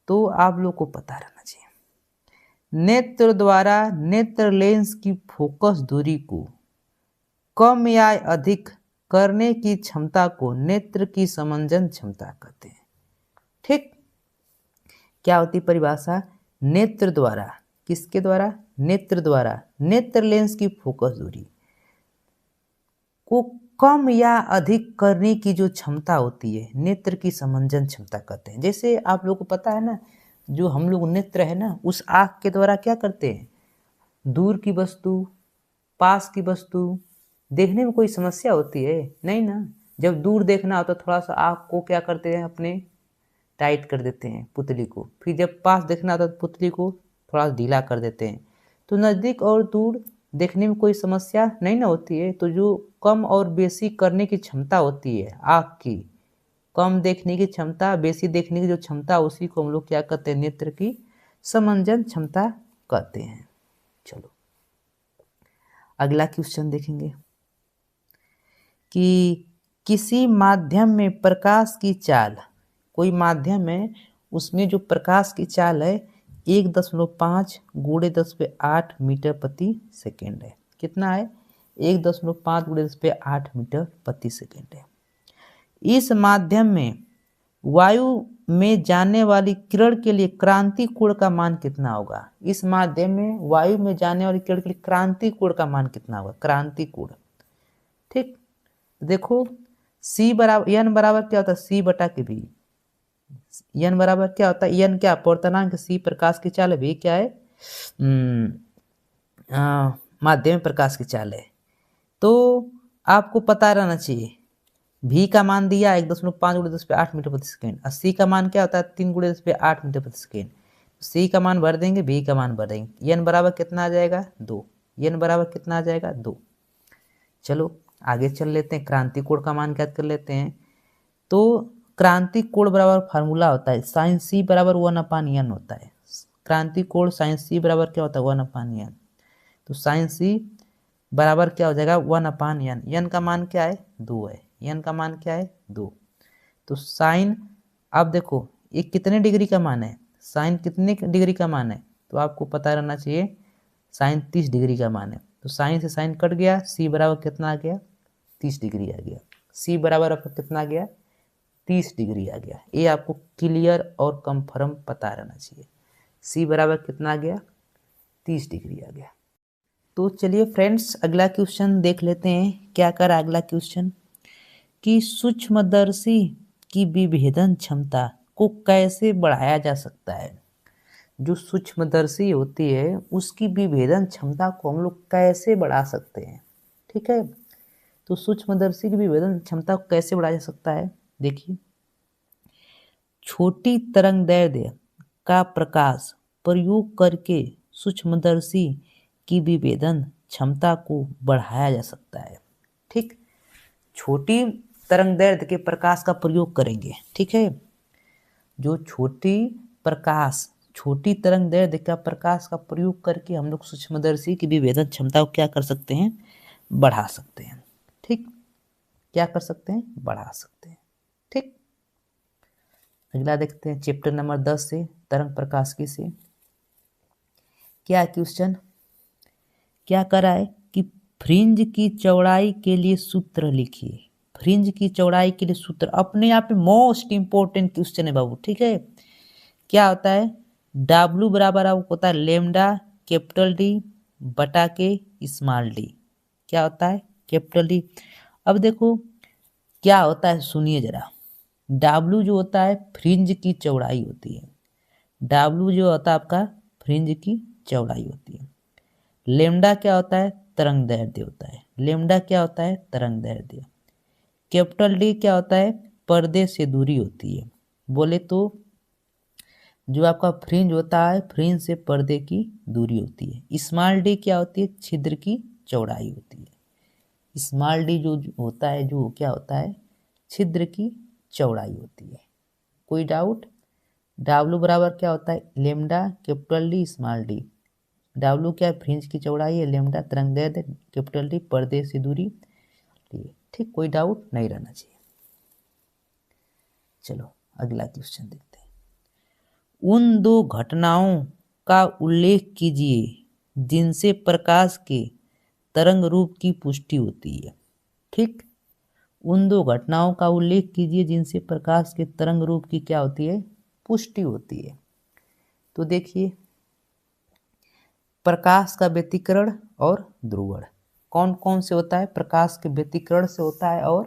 तो आप लोग को पता रहना चाहिए। नेत्र द्वारा नेत्र लेंस की फोकस दूरी को कम या अधिक करने की क्षमता को नेत्र की समंजन क्षमता कहते हैं। ठीक, क्या होती परिभाषा, नेत्र द्वारा, किसके द्वारा, नेत्र द्वारा नेत्र लेंस की फोकस दूरी को कम या अधिक करने की जो क्षमता होती है नेत्र की समंजन क्षमता कहते हैं। जैसे आप लोग को पता है ना, जो हम लोग नेत्र है ना, उस आँख के द्वारा क्या करते हैं, दूर की वस्तु पास की वस्तु देखने में कोई समस्या होती है नहीं ना। जब दूर देखना हो तो थोड़ा सा आँख को क्या करते हैं, अपने टाइट कर देते हैं पुतली को, फिर जब पास देखना होता तो पुतली को थोड़ा ढीला कर देते हैं। तो नज़दीक और दूर देखने में कोई समस्या नहीं ना होती है। तो जो कम और बेसी करने की क्षमता होती है आँख की, कम देखने की क्षमता बेसी देखने की जो क्षमता, उसी को हम लोग क्या कहते हैं, नेत्र की समंजन क्षमता कहते हैं। चलो अगला क्वेश्चन देखेंगे कि किसी माध्यम में प्रकाश की चाल, कोई माध्यम है उसमें जो प्रकाश की चाल है 1.5 गुणे 10/8 मीटर प्रति सेकेंड है। कितना है, 1.5 गुणे 10/8 मीटर प्रति सेकेंड है। इस माध्यम में वायु में जाने वाली किरण के लिए क्रांति कोण का मान कितना होगा? इस माध्यम में वायु में जाने वाली किरण के लिए क्रांति कोण का मान कितना होगा? क्रांति कोण। ठीक, देखो सी बराबर एन बराबर क्या होता है? सी बटा के भी। एन बराबर क्या होता है? एन क्या अपवर्तनांक, सी प्रकाश की चाल है, भी क्या है? माध्यम प्रकाश की चाल है। तो आपको पता रहना चाहिए भी का मान दिया 1.5 × 10⁸ मीटर प्रति सेकेंड, और सी का मान क्या होता है? 3 × 10⁸ मीटर प्रति सेकेंड। सी का मान भर देंगे, भी का मान भर देंगे। एन बराबर कितना आ जाएगा? 2। एन बराबर कितना आ जाएगा? 2। चलो आगे चल लेते हैं, क्रांति कोण का मान ज्ञात कर लेते हैं। तो क्रांति कोण बराबर फार्मूला होता है साइन सी बराबर 1/n होता है। क्रांति कोण साइन सी बराबर क्या होता है? 1/n। तो साइन सी बराबर क्या हो जाएगा? 1/n। एन का मान क्या है? 2 है। एन का मान क्या है? 2। तो साइन, अब देखो ये कितने डिग्री का मान है? साइन कितने डिग्री का मान है? तो आपको पता रहना चाहिए साइन 30 डिग्री का मान है। तो साइन से साइन कट गया, सी बराबर कितना आ गया? 30 डिग्री आ गया। सी बराबर आपका कितना आ गया? 30 डिग्री आ गया। ये आपको क्लियर और कंफर्म पता रहना चाहिए। सी बराबर कितना आ गया? 30 डिग्री आ गया। तो चलिए फ्रेंड्स अगला क्वेश्चन देख लेते हैं। क्या कर अगला क्वेश्चन कि सूक्ष्मदर्शी की विभेदन क्षमता को कैसे बढ़ाया जा सकता है? जो सूक्ष्मदर्शी होती है उसकी विभेदन क्षमता को हम लोग कैसे बढ़ा सकते हैं? ठीक है, तो सूक्ष्मदर्शी की विभेदन क्षमता को कैसे बढ़ाया जा सकता है? देखिए, छोटी तरंगदैर्ध्य का प्रकाश प्रयोग करके सूक्ष्मदर्शी की विभेदन क्षमता को बढ़ाया जा सकता है। ठीक, छोटी तरंगदैर्ध्य के प्रकाश का प्रयोग करेंगे। ठीक है, जो छोटी तरंगदैर्ध्य का प्रकाश का प्रयोग करके हम लोग सूक्ष्मदर्शी की विभेदन क्षमता को क्या कर सकते हैं? बढ़ा सकते हैं। ठीक, क्या कर सकते हैं? बढ़ा सकते हैं। ठीक, अगला देखते हैं चैप्टर नंबर 10 से तरंग प्रकाशिकी से। क्या क्वेश्चन क्या करा है कि फ्रिंज की चौड़ाई के लिए सूत्र लिखिए। फ्रिंज की चौड़ाई के लिए सूत्र अपने आप में मोस्ट इंपोर्टेंट क्वेश्चन है बाबू। ठीक है, क्या होता है? W बराबर आपको होता है लेमडा कैपिटल डी बटा के स्मॉल डी। क्या होता है? Capital D. अब देखो क्या होता है, सुनिए जरा। W जो होता है फ्रिंज की चौड़ाई होती है। W जो होता है आपका फ्रिंज की चौड़ाई होती है। लेमडा क्या होता है? तरंगदैर्ध्य होता है। लेमडा क्या होता है? तरंगदैर्ध्य। कैपिटल डी क्या होता है? पर्दे से दूरी होती है। बोले तो जो आपका फ्रिंज होता है, फ्रिंज से पर्दे की दूरी होती है। स्मॉल डी क्या होती है? छिद्र की चौड़ाई होती है। स्मॉल डी जो होता है, जो क्या होता है? छिद्र की चौड़ाई होती है। कोई डाउट? W बराबर क्या होता है? Lambda capital D small D. W क्या है? फ्रिंज की चौड़ाई है। लेमडा तरंगदैर्ध्य, कैपिटल डी पर्दे से दूरी। ठीक, कोई डाउट नहीं रहना चाहिए। चलो अगला क्वेश्चन देखते हैं। उन दो घटनाओं का उल्लेख कीजिए जिनसे प्रकाश के तरंग रूप की पुष्टि होती है। ठीक, उन दो घटनाओं का उल्लेख कीजिए जिनसे प्रकाश के तरंग रूप की क्या होती है? पुष्टि होती है। तो देखिए, प्रकाश का व्यतिकरण और ध्रुवण कौन कौन से होता है? प्रकाश के व्यतिकरण से होता है और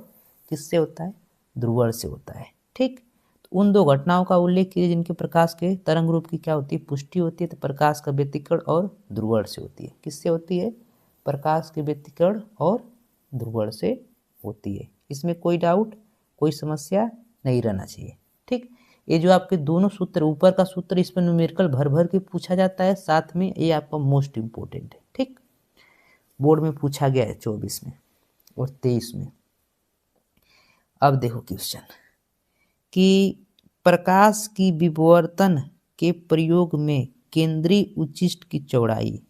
किससे होता है? ध्रुवण से होता है। ठीक, तो उन दो घटनाओं का उल्लेख कीजिए जिनके प्रकाश के तरंग रूप की क्या होती है? पुष्टि होती है। तो प्रकाश का व्यतिकरण और ध्रुवण से होती है। किससे होती है? प्रकाश के व्यतिकरण और ध्रुवण से होती है। इसमें कोई डाउट, कोई समस्या नहीं रहना चाहिए। ठीक, ये जो आपके दोनों सूत्र, ऊपर का सूत्र इस पर न्यूमेरिकल भर भर के पूछा जाता है, साथ में ये आपका मोस्ट इंपोर्टेंट है। ठीक, बोर्ड में पूछा गया है 24 में और 23 में। अब देखो क्वेश्चन कि प्रकाश की विवर्तन के प्रयोग में केंद्रीय उच्चिष्ट की चौड़ाई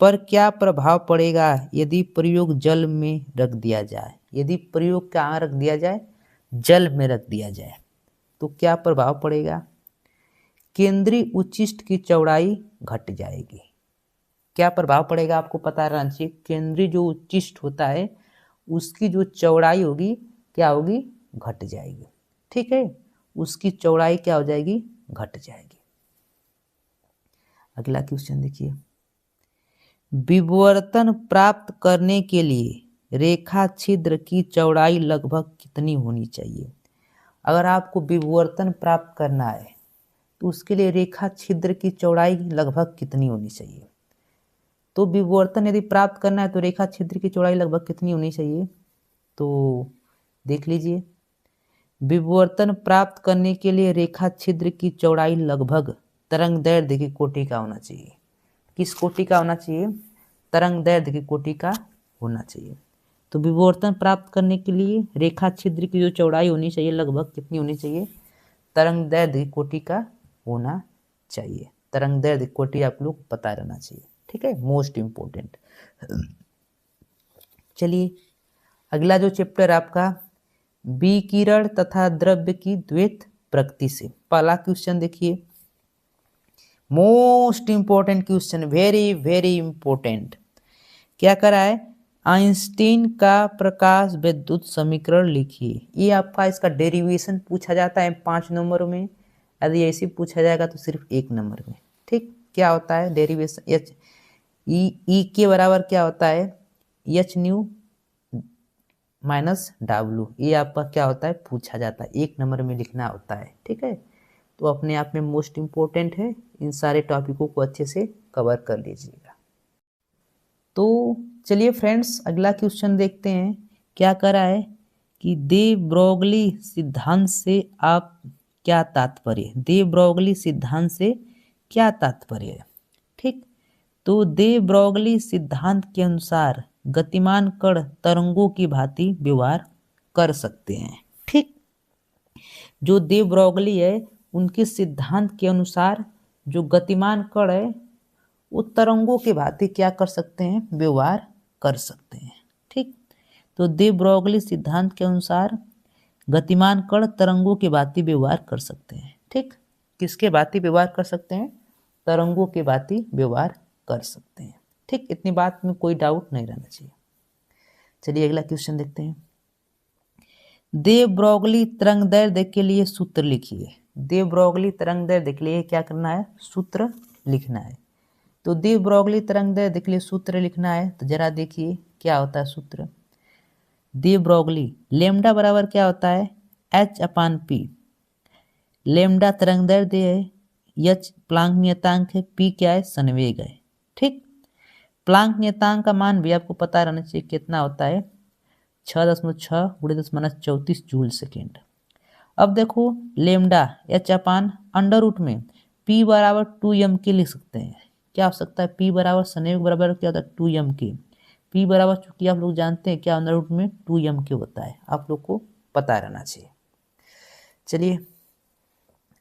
पर क्या प्रभाव पड़ेगा यदि प्रयोग जल में रख दिया जाए? यदि प्रयोग कहाँ रख दिया जाए? जल में रख दिया जाए तो क्या प्रभाव पड़ेगा? केंद्रीय उच्चिष्ट की चौड़ाई घट जाएगी। क्या प्रभाव पड़ेगा आपको पता रहना चाहिए। केंद्रीय जो उच्चिष्ट होता है उसकी जो चौड़ाई होगी क्या होगी? घट जाएगी। ठीक है, उसकी चौड़ाई क्या हो जाएगी, घट जाएगी। अगला क्वेश्चन देखिए, विवर्तन प्राप्त करने के लिए रेखा छिद्र की चौड़ाई लगभग कितनी होनी चाहिए। अगर आपको विवर्तन प्राप्त करना है तो उसके लिए रेखा छिद्र की चौड़ाई लगभग कितनी होनी चाहिए। तो विवर्तन यदि प्राप्त करना है तो रेखा छिद्र की चौड़ाई लगभग कितनी होनी चाहिए, तो देख लीजिए, विवर्तन प्राप्त करने के लिए रेखा छिद्र की चौड़ाई लगभग तरंगदैर्ध्य की कोटि का होना चाहिए। किस कोटि का होना चाहिए, तरंगदैर्ध्य की कोटि का होना चाहिए। तो विवर्तन प्राप्त करने के लिए रेखा छिद्र की जो चौड़ाई होनी चाहिए लगभग कितनी होनी चाहिए, तरंगदैर्ध्य की कोटि का होना चाहिए। तरंगदैर्ध्य कोटि आप लोग पता रहना चाहिए, ठीक है, मोस्ट इंपोर्टेंट। चलिए अगला जो चैप्टर आपका विकिरण तथा द्रव्य की द्वैत प्रकृति से, पहला क्वेश्चन देखिए, most important question, very very important. क्या करा है, आइंस्टीन का प्रकाश विद्युत समीकरण लिखिए। ये आपका इसका डेरिवेशन पूछा जाता है 5 नंबर में, यदि ऐसे पूछा जाएगा तो सिर्फ 1 नंबर में। ठीक, क्या होता है डेरिवेशन, एच ई के बराबर क्या होता है, एच न्यू माइनस डब्ल्यू। ये आपका क्या होता है, पूछा जाता है, 1 नंबर में लिखना होता है। ठीक है, तो अपने आप में मोस्ट इंपोर्टेंट है, इन सारे टॉपिकों को अच्छे से कवर कर लीजिएगा। तो चलिए फ्रेंड्स अगला क्वेश्चन देखते हैं। क्या करा है कि दे ब्रोगली सिद्धांत से आप क्या तात्पर्य, दे ब्रोगली सिद्धांत से क्या तात्पर्य है। ठीक, तो दे ब्रोगली सिद्धांत के अनुसार गतिमान कण तरंगों की भांति व्यवहार कर सकते हैं। ठीक, जो दे ब्रोगली है उनके सिद्धांत के अनुसार जो गतिमान कण है वो तरंगों के भांति क्या कर सकते हैं, व्यवहार कर सकते हैं। ठीक, तो दे ब्रोगली सिद्धांत के अनुसार गतिमान कण तरंगों के भांति व्यवहार कर सकते हैं। ठीक, किसके भांति व्यवहार कर सकते हैं, तरंगों के भांति व्यवहार कर सकते हैं। ठीक, इतनी बात में कोई डाउट नहीं रहना चाहिए। चलिए अगला क्वेश्चन देखते हैं। दे ब्रोगली तरंगदैर्ध्य के लिए सूत्र लिखिए। दे ब्रोगली तरंगदैर्ध्य के लिए क्या करना है, सूत्र लिखना है। तो दे ब्रोगली तरंगदैर्ध्य के लिए सूत्र लिखना है, तो जरा देखिए क्या होता है सूत्र। दे ब्रोगली लेमडा बराबर क्या होता है, h/p। लेमडा तरंगदैर्ध्य है, h प्लांक नियतांक है, p क्या है, संवेग है। ठीक, प्लांक नियतांक का मान भी आपको पता रहना चाहिए कितना होता है, 6.6 × 10⁻34 जूल सेकेंड। अब देखो लेमडा h/अंडर रूट में p बराबर 2m के लिख सकते हैं। क्या हो सकता है, p बराबर संवेग बराबर क्या होता है, 2m के। p बराबर चूंकि आप लोग जानते हैं क्या अंडर रूट में 2m के होता है, आप लोग को पता रहना चाहिए। चलिए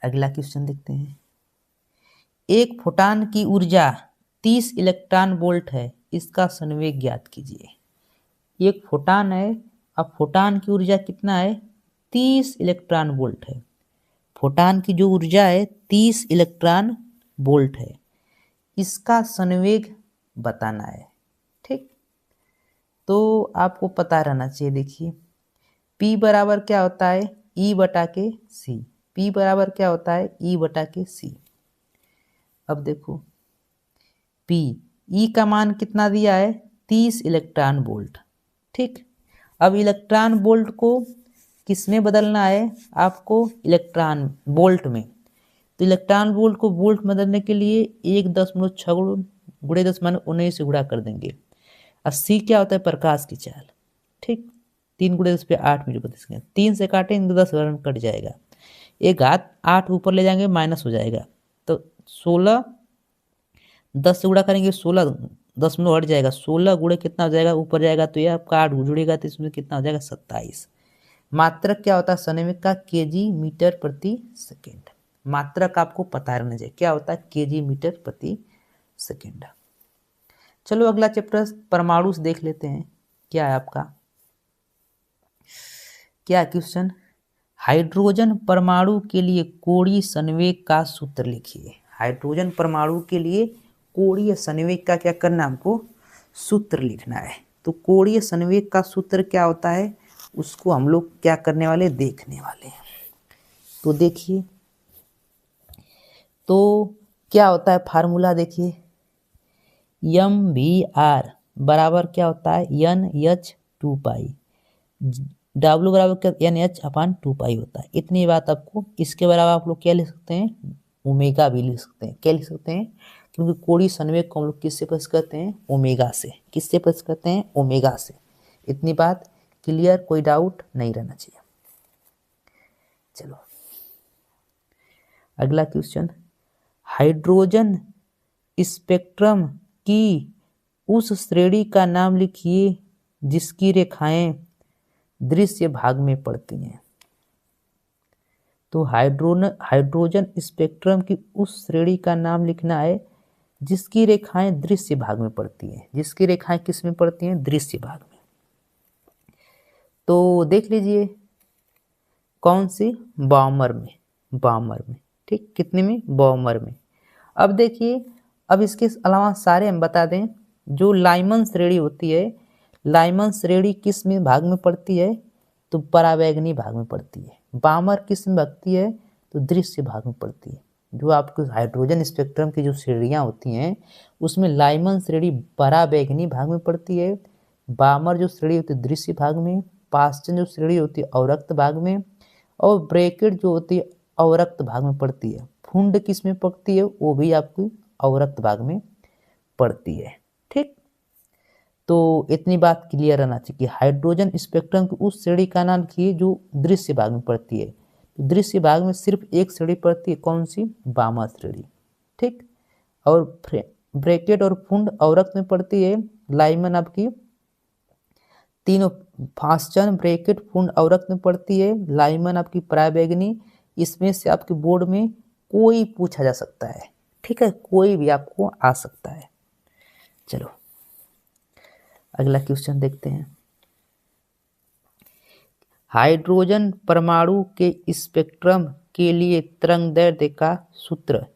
अगला क्वेश्चन देखते हैं। एक फोटान की ऊर्जा 30 इलेक्ट्रॉन वोल्ट है, इसका संवेग ज्ञात कीजिए। एक फोटान है, अब फोटान की ऊर्जा कितना है, 30 इलेक्ट्रॉन वोल्ट है। फोटान की जो ऊर्जा है 30 इलेक्ट्रॉन वोल्ट है, इसका संवेग बताना है। ठीक, तो आपको पता रहना चाहिए। देखिए P बराबर क्या होता है, E/c। P बराबर क्या होता है, E/c। अब देखो P, E का मान कितना दिया है, 30 इलेक्ट्रॉन वोल्ट। ठीक, अब इलेक्ट्रॉन वोल्ट को किस में बदलना है आपको, इलेक्ट्रॉन वोल्ट में। तो इलेक्ट्रॉन वोल्ट को वोल्ट में बदलने के लिए 1.6 × 10⁻19 से गुणा कर देंगे। और C क्या होता है, प्रकाश की चाल। ठीक, 3 × 10⁸ मीटर प्रति सेकंड। 3 से काटेंगे तो 10 में कट जाएगा, एक घात 8 ऊपर ले जाएंगे माइनस हो जाएगा, तो 16, 10 से गुणा करेंगे 16, 10 में हट जाएगा, 16 गुणे कितना हो जाएगा, ऊपर जाएगा तो ये आपका 8 जुड़ेगा तो इसमें कितना हो जाएगा, 27। मात्रक क्या होता है संवेग का, kg मीटर प्रति सेकेंड। मात्रक आपको पता रहना चाहिए क्या होता है, kg मीटर प्रति सेकेंड। चलो अगला चैप्टर परमाणु से देख लेते हैं। क्या है आपका, क्या क्वेश्चन, हाइड्रोजन परमाणु के लिए कोणीय संवेग का सूत्र लिखिए। हाइड्रोजन परमाणु के लिए कोणीय संवेग का क्या करना, हमको सूत्र लिखना है। तो कोणीय संवेग का सूत्र क्या होता है, उसको हम लोग क्या करने वाले, देखने वाले हैं। तो देखिए, तो क्या होता है फार्मूला, देखिए MVR बराबर क्या होता है NH2 पाई, W बराबर क्या NH/2 पाई होता है। इतनी बात आपको, इसके बराबर आप लोग क्या लिख सकते हैं, ओमेगा भी लिख सकते हैं। क्या लिख सकते हैं, क्योंकि कोणीय संवेग को हम लोग किससे प्लस करते हैं, ओमेगा से। किससे प्लस करते हैं, ओमेगा से। इतनी बात क्लियर, कोई डाउट नहीं रहना चाहिए। चलो अगला क्वेश्चन, हाइड्रोजन स्पेक्ट्रम की उस श्रेणी का नाम लिखिए जिसकी रेखाएं दृश्य भाग में पड़ती हैं। तो हाइड्रोजन स्पेक्ट्रम की उस श्रेणी का नाम लिखना है जिसकी रेखाएं दृश्य भाग में पड़ती हैं। जिसकी रेखाएं किस में पड़ती हैं, दृश्य भाग में। तो देख लीजिए कौन सी, बॉमर में। बॉमर में, ठीक, कितने में, बॉमर में। अब देखिए, अब इसके अलावा सारे हम बता दें, जो लाइमन श्रेणी होती है, लाइमन श्रेणी किस में भाग में पड़ती है, तो परावैंगनी भाग में पड़ती है। बामर किस में पड़ती है, तो दृश्य भाग में पड़ती है। जो आपको हाइड्रोजन स्पेक्ट्रम की जो श्रेणियां होती हैं, उसमें लाइमन श्रेणी परावैंगनी भाग में पड़ती है, बामर जो श्रेणी होती है दृश्य भाग में, पाश्चन जो श्रेणी होती है अवरक्त भाग में, और ब्रैकेट जो होती है अवरक्त भाग में पड़ती है। फुंड किस में पड़ती है, वो भी आपकी अवरक्त भाग में पड़ती है। ठीक, तो इतनी बात क्लियर रहना चाहिए कि हाइड्रोजन स्पेक्ट्रम की उस श्रेणी का नाम लिखिए जो दृश्य भाग में पड़ती है। तो दृश्य भाग में सिर्फ एक श्रेणी पड़ती है, कौन सी, बामा श्रेणी। ठीक, और ब्रैकेट और फुंड अवरक्त में पड़ती है। लाइमन आपकी तीनों, फास्चन, ब्रैकेट, फुंड अवरक्त में पड़ती है। लाइमन आपकी परावैंगनी। इसमें से आपके बोर्ड में कोई पूछा जा सकता है, ठीक है, कोई भी आपको आ सकता है। चलो अगला क्वेश्चन देखते हैं। हाइड्रोजन परमाणु के स्पेक्ट्रम के लिए तरंगदैर्ध्य का सूत्र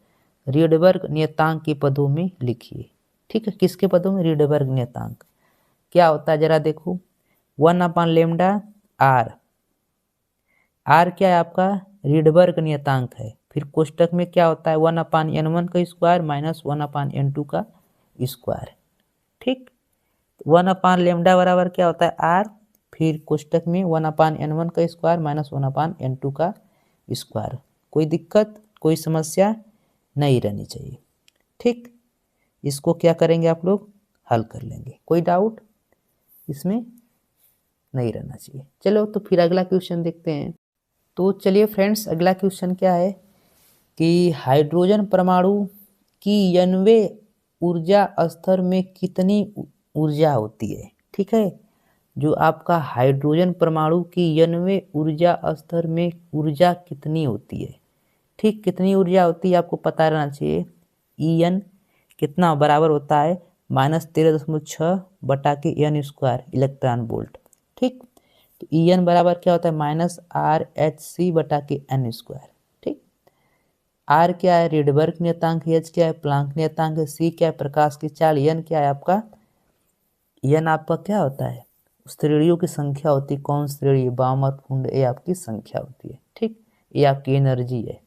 रीडबर्ग नियतांक के पदों में लिखिए। ठीक है, किसके पदों में, रीडबर्ग नियतांक। क्या होता है जरा देखो, 1/λ आर। आर क्या है आपका, रीडबर्ग नियतांक है। फिर कोष्टक में क्या होता है, 1/n1 का स्क्वायर माइनस 1/n2 का स्क्वायर। ठीक, 1/λ बराबर क्या होता है, आर। फिर कोष्टक में 1/n1 का स्क्वायर माइनस 1/n2 का स्क्वायर। कोई दिक्कत, कोई समस्या नहीं रहनी चाहिए। ठीक, इसको क्या करेंगे आप लोग, हल कर लेंगे, कोई डाउट इसमें नहीं रहना चाहिए। चलो तो फिर अगला क्वेश्चन देखते हैं। तो चलिए फ्रेंड्स, अगला क्वेश्चन क्या है कि हाइड्रोजन परमाणु की 90वें ऊर्जा स्तर में कितनी ऊर्जा होती है। ठीक है, जो आपका हाइड्रोजन परमाणु की 90वें ऊर्जा स्तर में ऊर्जा कितनी होती है। ठीक, कितनी ऊर्जा होती है आपको पता रहना चाहिए। En कितना बराबर होता है, -13.6 बटा के n स्क्वायर इलेक्ट्रॉन वोल्ट। ठीक, तो En बराबर क्या होता है, -RHc बटा के n स्क्वायर। ठीक, R क्या है, रीडबर्ग नियतांक, H क्या है, प्लांक नियतांक, C क्या है, प्रकाश की चाल, N क्या है आपका, N आपका क्या होता है, श्रेणियों की संख्या होती है। कौन श्रेणी, बामर, फुंड, ये आपकी संख्या होती है। ठीक, ये आपकी एनर्जी है।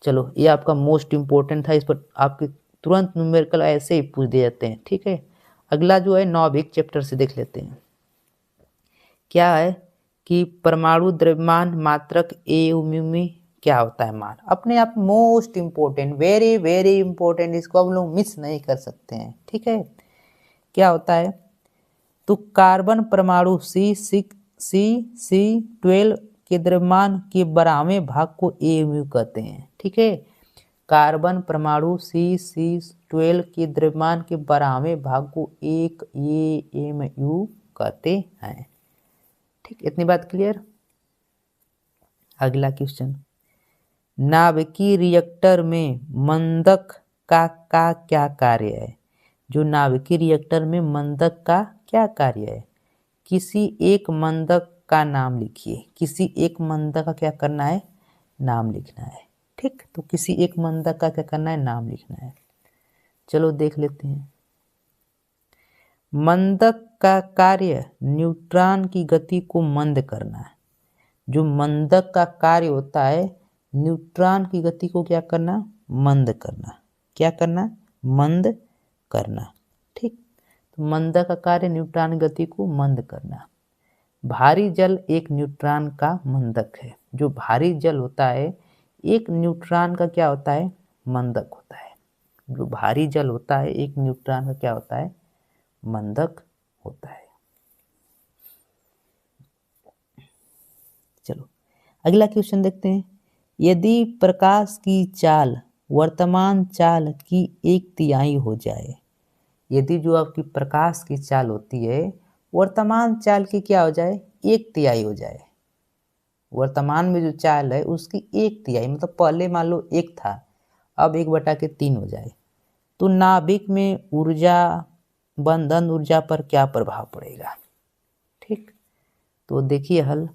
चलो ये आपका मोस्ट इंपॉर्टेंट था, इस पर आपके तुरंत न्यूमेरिकल ऐसे ही पूछ दिए जाते हैं। ठीक है, अगला जो है नौविक चैप्टर से देख लेते हैं। क्या है कि परमाणु द्रव्यमान मात्रक एयू में क्या होता है मान। अपने आप most important, very very important, इसको हम लोग मिस नहीं कर सकते हैं। ठीक है, क्या होता है, तो कार्बन परमाणु C12 के द्रव्यमान के 12वें भाग को एमयू कहते हैं। ठीक है, कार्बन परमाणु C12 के द्रव्यमान के 12वें भाग को एक एमयू कहते हैं। ठीक, इतनी बात क्लियर। अगला क्वेश्चन, नाभिकीय रिएक्टर में मंदक का क्या कार्य है। जो नाभिकीय रिएक्टर में मंदक का क्या कार्य है, किसी एक मंदक का नाम लिखिए। किसी एक मंदक का क्या करना है, नाम लिखना है। ठीक, तो किसी एक मंदक का क्या करना है, नाम लिखना है। चलो देख लेते हैं। मंदक का कार्य न्यूट्रॉन की गति को मंद करना है। जो मंदक का कार्य होता है न्यूट्रॉन की गति को क्या करना, मंद करना। क्या करना, मंद करना। ठीक, तो मंदक का कार्य न्यूट्रॉन की गति को मंद करना। भारी जल एक न्यूट्रॉन का मंदक है। जो भारी जल होता है एक न्यूट्रॉन का क्या होता है, मंदक होता है। जो भारी जल होता है एक न्यूट्रॉन का क्या होता है, मंदक होता है। चलो अगला क्वेश्चन देखते हैं। यदि प्रकाश की चाल वर्तमान चाल की 1/3 हो जाए, यदि जो आपकी प्रकाश की चाल होती है वर्तमान चाल की क्या हो जाए, 1/3 हो जाए। वर्तमान में जो चाल है उसकी 1/3 मतलब पहले मान लो 1 था, अब 1/3 हो जाए, तो नाभिक में ऊर्जा बंधन ऊर्जा पर क्या प्रभाव पड़ेगा। ठीक, तो देखिए हल,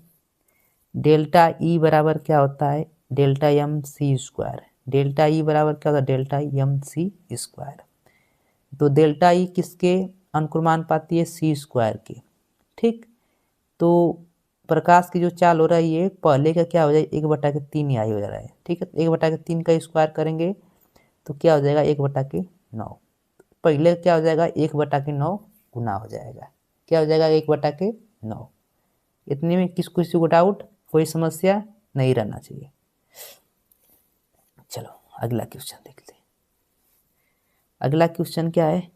डेल्टा ई बराबर क्या होता है, delta m c square. Delta E बराबर क्या होता है, डेल्टा एम सी स्क्वायर। तो डेल्टा ई किसके अनुक्रमानुपाती है, सी स्क्वायर के। ठीक, तो प्रकाश की जो चाल हो रही है पहले का क्या हो जाए, 1/3 आई हो जा रहा है। ठीक है, 1/3 का स्क्वायर करेंगे तो क्या हो जाएगा, 1/9। पहले क्या हो जाएगा, 1/9 गुना हो जाएगा। क्या हो जाएगा, 1/9। इतने में किसी को डाउट, कोई समस्या नहीं रहना चाहिए। चलो अगला क्वेश्चन देखते हैं। अगला क्वेश्चन क्या है,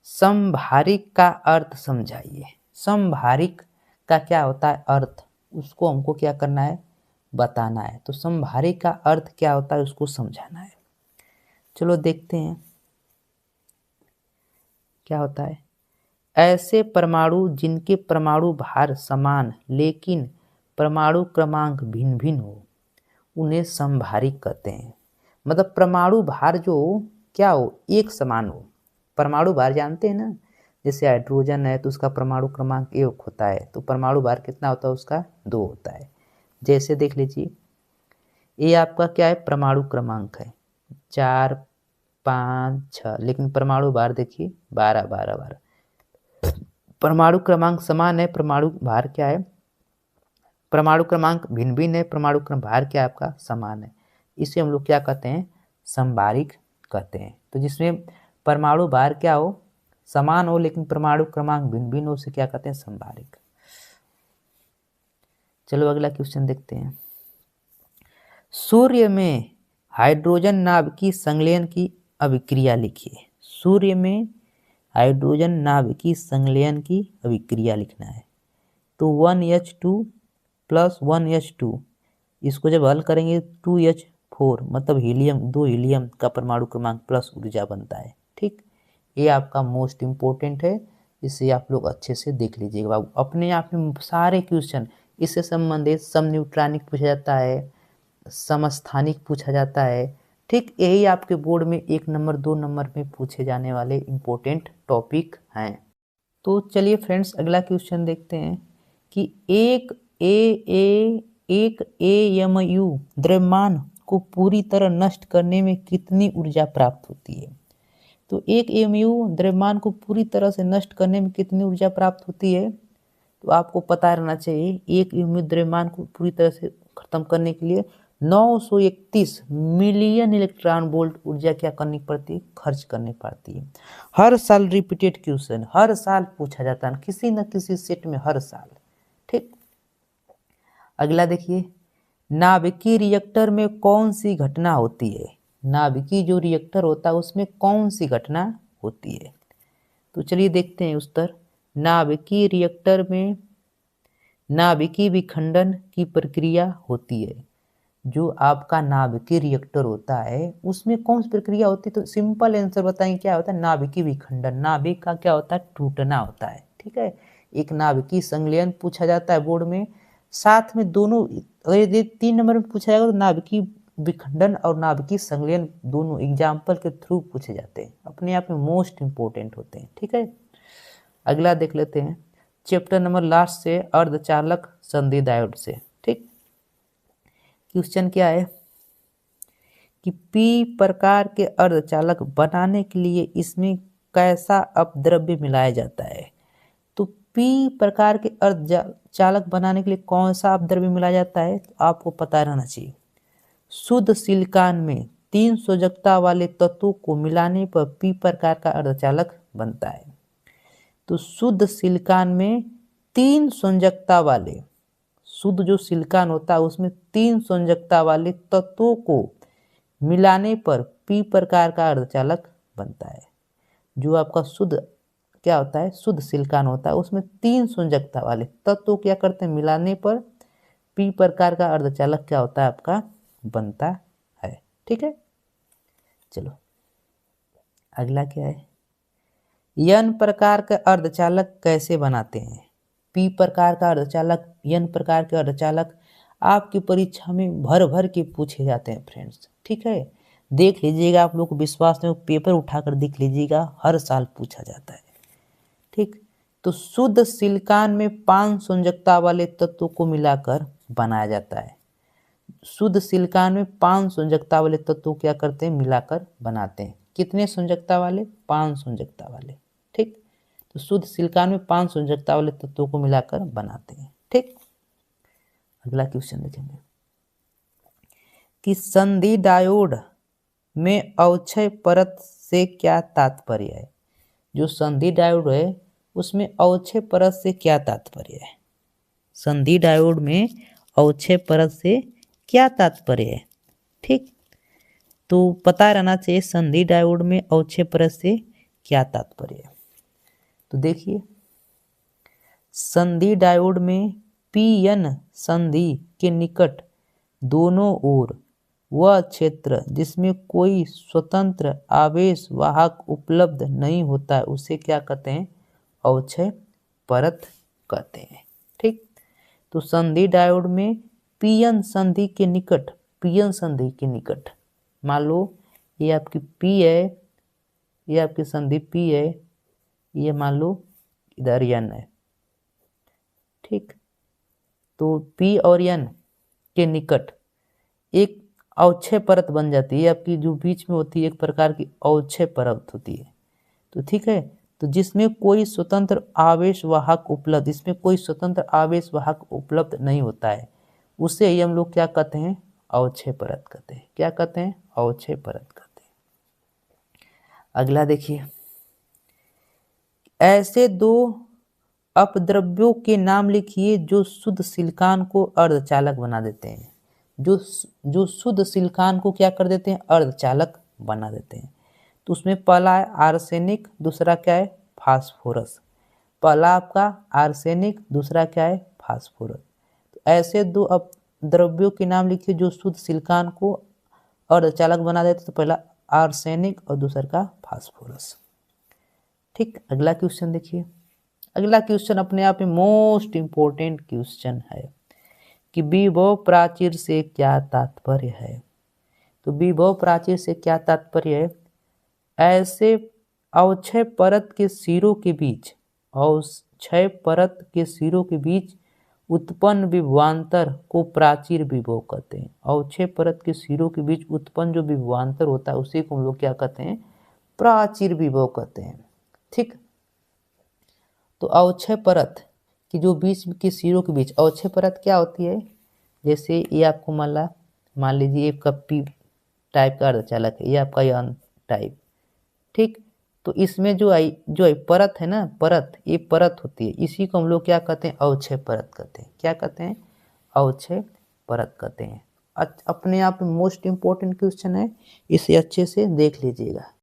समभारिक का अर्थ समझाइए। समभारिक का क्या होता है अर्थ, उसको हमको क्या करना है, बताना है। तो समभारिक का अर्थ क्या होता है उसको समझाना है। चलो देखते हैं क्या होता है। ऐसे परमाणु जिनके परमाणु भार समान लेकिन परमाणु क्रमांक भिन्न भिन्न हो उन्हें समभारिक कहते हैं। मतलब परमाणु भार जो क्या हो, एक समान हो। परमाणु भार जानते हैं ना, जैसे हाइड्रोजन है तो उसका परमाणु क्रमांक 1 होता है, तो परमाणु भार कितना होता है उसका, 2 होता है। जैसे देख लीजिए, ये आपका क्या है, परमाणु क्रमांक है 4 5 6, लेकिन परमाणु भार देखिए 12 12 12। परमाणु क्रमांक समान है, परमाणु भार क्या है, परमाणु क्रमांक भिन्न भिन्न है, परमाणु क्रम भार क्या है आपका समान है। इसे हम लोग क्या कहते हैं, समभारिक कहते हैं। तो जिसमें परमाणु भार क्या हो, समान हो लेकिन परमाणु क्रमांक भिन्न भिन्न हो, उसे क्या कहते हैं, समभारिक। चलो अगला क्वेश्चन देखते हैं। सूर्य में हाइड्रोजन नाभिकीय संलयन की अभिक्रिया लिखिए। सूर्य में हाइड्रोजन नाभिकीय संलयन की अभिक्रिया लिखना है। तो 1H2 प्लस 1H2, इसको जब हल करेंगे 2H4 मतलब हीलियम, 2 हीलियम का परमाणु क्रमांक प्लस ऊर्जा बनता है। ठीक, ये आपका मोस्ट इम्पोर्टेंट है, इसे आप लोग अच्छे से देख लीजिएगा बाबू। अपने आप में सारे क्वेश्चन इससे संबंधित समन्यूट्रॉनिक पूछा जाता है, समस्थानिक पूछा जाता है। ठीक, यही आपके बोर्ड में 1 नंबर 2 नंबर में पूछे जाने वाले इम्पोर्टेंट टॉपिक हैं। तो चलिए फ्रेंड्स अगला क्वेश्चन देखते हैं कि एक AMU द्रव्यमान को पूरी तरह नष्ट करने में कितनी ऊर्जा प्राप्त होती है। तो एक AMU द्रव्यमान को पूरी तरह से नष्ट करने में कितनी ऊर्जा प्राप्त होती है, तो आपको पता रहना चाहिए। एक AMU द्रव्यमान को पूरी तरह से खत्म करने के लिए 931 मिलियन इलेक्ट्रॉन वोल्ट ऊर्जा क्या करनी पड़ती है, खर्च करनी पड़ती है। हर साल रिपीटेड क्वेश्चन, हर साल पूछा जाता है किसी न किसी सेट में, हर साल। ठीक, अगला देखिए, नाभिकीय रिएक्टर में कौन सी घटना होती है। नाभिकीय जो रिएक्टर होता है उसमें कौन सी घटना होती है, तो चलिए देखते हैं उत्तर। नाभिकीय रिएक्टर में नाभिकीय विखंडन की प्रक्रिया होती है। जो आपका नाभिकीय रिएक्टर होता है उसमें कौन सी प्रक्रिया होती है, तो सिंपल आंसर बताएं क्या होता है, नाभिकीय विखंडन। नाभिक का क्या होता है, टूटना होता है। ठीक है, एक नाभिकीय संलयन पूछा जाता है बोर्ड में, साथ में दोनों, अगर यदि 3 नंबर में पूछा जाएगा तो नाभिकीय विखंडन और नाभिकीय संलयन दोनों एग्जाम्पल के थ्रू पूछे जाते हैं, अपने आप में मोस्ट इंपोर्टेंट होते हैं। ठीक है, अगला देख लेते हैं चैप्टर नंबर लास्ट से, अर्धचालक संधि डायोड से। ठीक, क्वेश्चन क्या है कि पी प्रकार के अर्धचालक बनाने के लिए इसमें कैसा अपद्रव्य मिलाया जाता है। तो पी प्रकार के अर्धचालक बनाने के लिए कौन सा अपद्रव्य मिलाया जाता है, तो आपको पता रहना चाहिए। शुद्ध सिलिकॉन में 3 संयोजकता वाले तत्वों को मिलाने पर पी प्रकार का अर्धचालक बनता है। तो शुद्ध सिलिकॉन में 3 संयोजकता वाले, शुद्ध जो सिलिकॉन होता है उसमें 3 संयोजकता वाले तत्वों को मिलाने पर पी प्रकार का अर्धचालक बनता है। जो आपका शुद्ध क्या होता है, शुद्ध सिलिकॉन होता है उसमें 3 संयोजकता वाले तत्व क्या करते हैं, मिलाने पर पी प्रकार का अर्धचालक क्या होता है, आपका बनता है। ठीक है, चलो अगला क्या है, एन प्रकार का अर्धचालक कैसे बनाते हैं। पी प्रकार का अर्धचालक, एन प्रकार के अर्धचालक आपकी परीक्षा में भर भर के पूछे जाते हैं फ्रेंड्स। ठीक है, देख लीजिएगा, आप लोग को विश्वास नहीं, पेपर उठाकर देख लीजिएगा, हर साल पूछा जाता है। ठीक, तो शुद्ध सिलिकॉन में 5 संयोजकता वाले तत्वों को मिलाकर बनाया जाता है। शुद्ध सिलिकॉन में 5 संयोजकता वाले तत्वों क्या करते हैं, मिलाकर बनाते हैं। कितने संयोजकता वाले, 5 संयोजकता वाले। ठीक, तो शुद्ध सिलिकॉन में 5 संयोजकता वाले तत्वों को मिलाकर बनाते हैं। ठीक, अगला क्वेश्चन देखेंगे कि संधि डायोड में अवक्षय परत से क्या तात्पर्य है। जो संधि डायोड है उसमें अवक्षय परत से क्या तात्पर्य है। संधि डायोड में अवक्षय परत से क्या तात्पर्य है। ठीक, तो पता रहना चाहिए संधि डायोड में अवक्षय परत से क्या तात्पर्य है। तो देखिए, संधि डायोड में पी-एन संधि के निकट दोनों ओर वह क्षेत्र जिसमें कोई स्वतंत्र आवेश वाहक उपलब्ध नहीं होता है उसे क्या कहते हैं, अवक्षय परत कहते हैं। ठीक, तो संधि डायोड में पी-एन संधि के निकट, पी-एन संधि के निकट, मान लो ये आपकी पी है, ये आपकी संधि पी है, ये मान लो इधर एन है। ठीक, तो पी और एन के निकट एक अवक्षय परत बन जाती है, आपकी जो बीच में होती है एक प्रकार की अवक्षय परत होती है। तो ठीक है, तो जिसमें कोई स्वतंत्र आवेश वाहक उपलब्ध, इसमें कोई स्वतंत्र आवेश वाहक उपलब्ध नहीं होता है उसे ही हम लोग क्या कहते हैं, अवक्षय परत कहते हैं। क्या कहते हैं, अवक्षय परत कहते हैं। अगला देखिए, ऐसे 2 अपद्रव्यों के नाम लिखिए जो शुद्ध सिलिकॉन को अर्धचालक बना देते हैं। जो शुद्ध सिलिकॉन को क्या कर देते हैं, अर्धचालक बना देते हैं। तो उसमें पहला है आर्सेनिक, दूसरा क्या है, फास्फोरस। पहला आपका आर्सेनिक, दूसरा क्या है, फास्फोरस। तो ऐसे 2 अपद्रव्यों के नाम लिखिए जो शुद्ध सिलिकॉन को अर्धचालक बना देते हैं। तो पहला आर्सेनिक और दूसरा का फास्फोरस। ठीक, अगला क्वेश्चन देखिए। अगला क्वेश्चन अपने आप में मोस्ट इंपॉर्टेंट क्वेश्चन है कि विभव प्राचीर से क्या तात्पर्य है। तो विभव प्राचीर से क्या तात्पर्य है, ऐसे अवक्षय परत के सिरों के बीच, अवक्षय परत के सिरों के बीच उत्पन्न विभवांतर को प्राचीर विभव कहते हैं। अवक्षय परत के सिरों के बीच उत्पन्न जो विभवांतर होता है उसी को हम लोग क्या कहते हैं, प्राचीर विभव कहते हैं। ठीक, तो अवक्षय परत कि जो बीच के सिरों के बीच, अवक्षय परत क्या होती है, जैसे ये आपको मान लीजिए एक पी टाइप का अर्धचालक है, ये आपका एन टाइप। ठीक, तो इसमें जो परत है ना, परत, ये परत होती है, इसी को हम लोग क्या कहते हैं, अवक्षय परत कहते हैं। क्या कहते हैं, अवक्षय परत कहते हैं। अपने आप में मोस्ट इंपॉर्टेंट क्वेश्चन है, इसे अच्छे से देख लीजिएगा।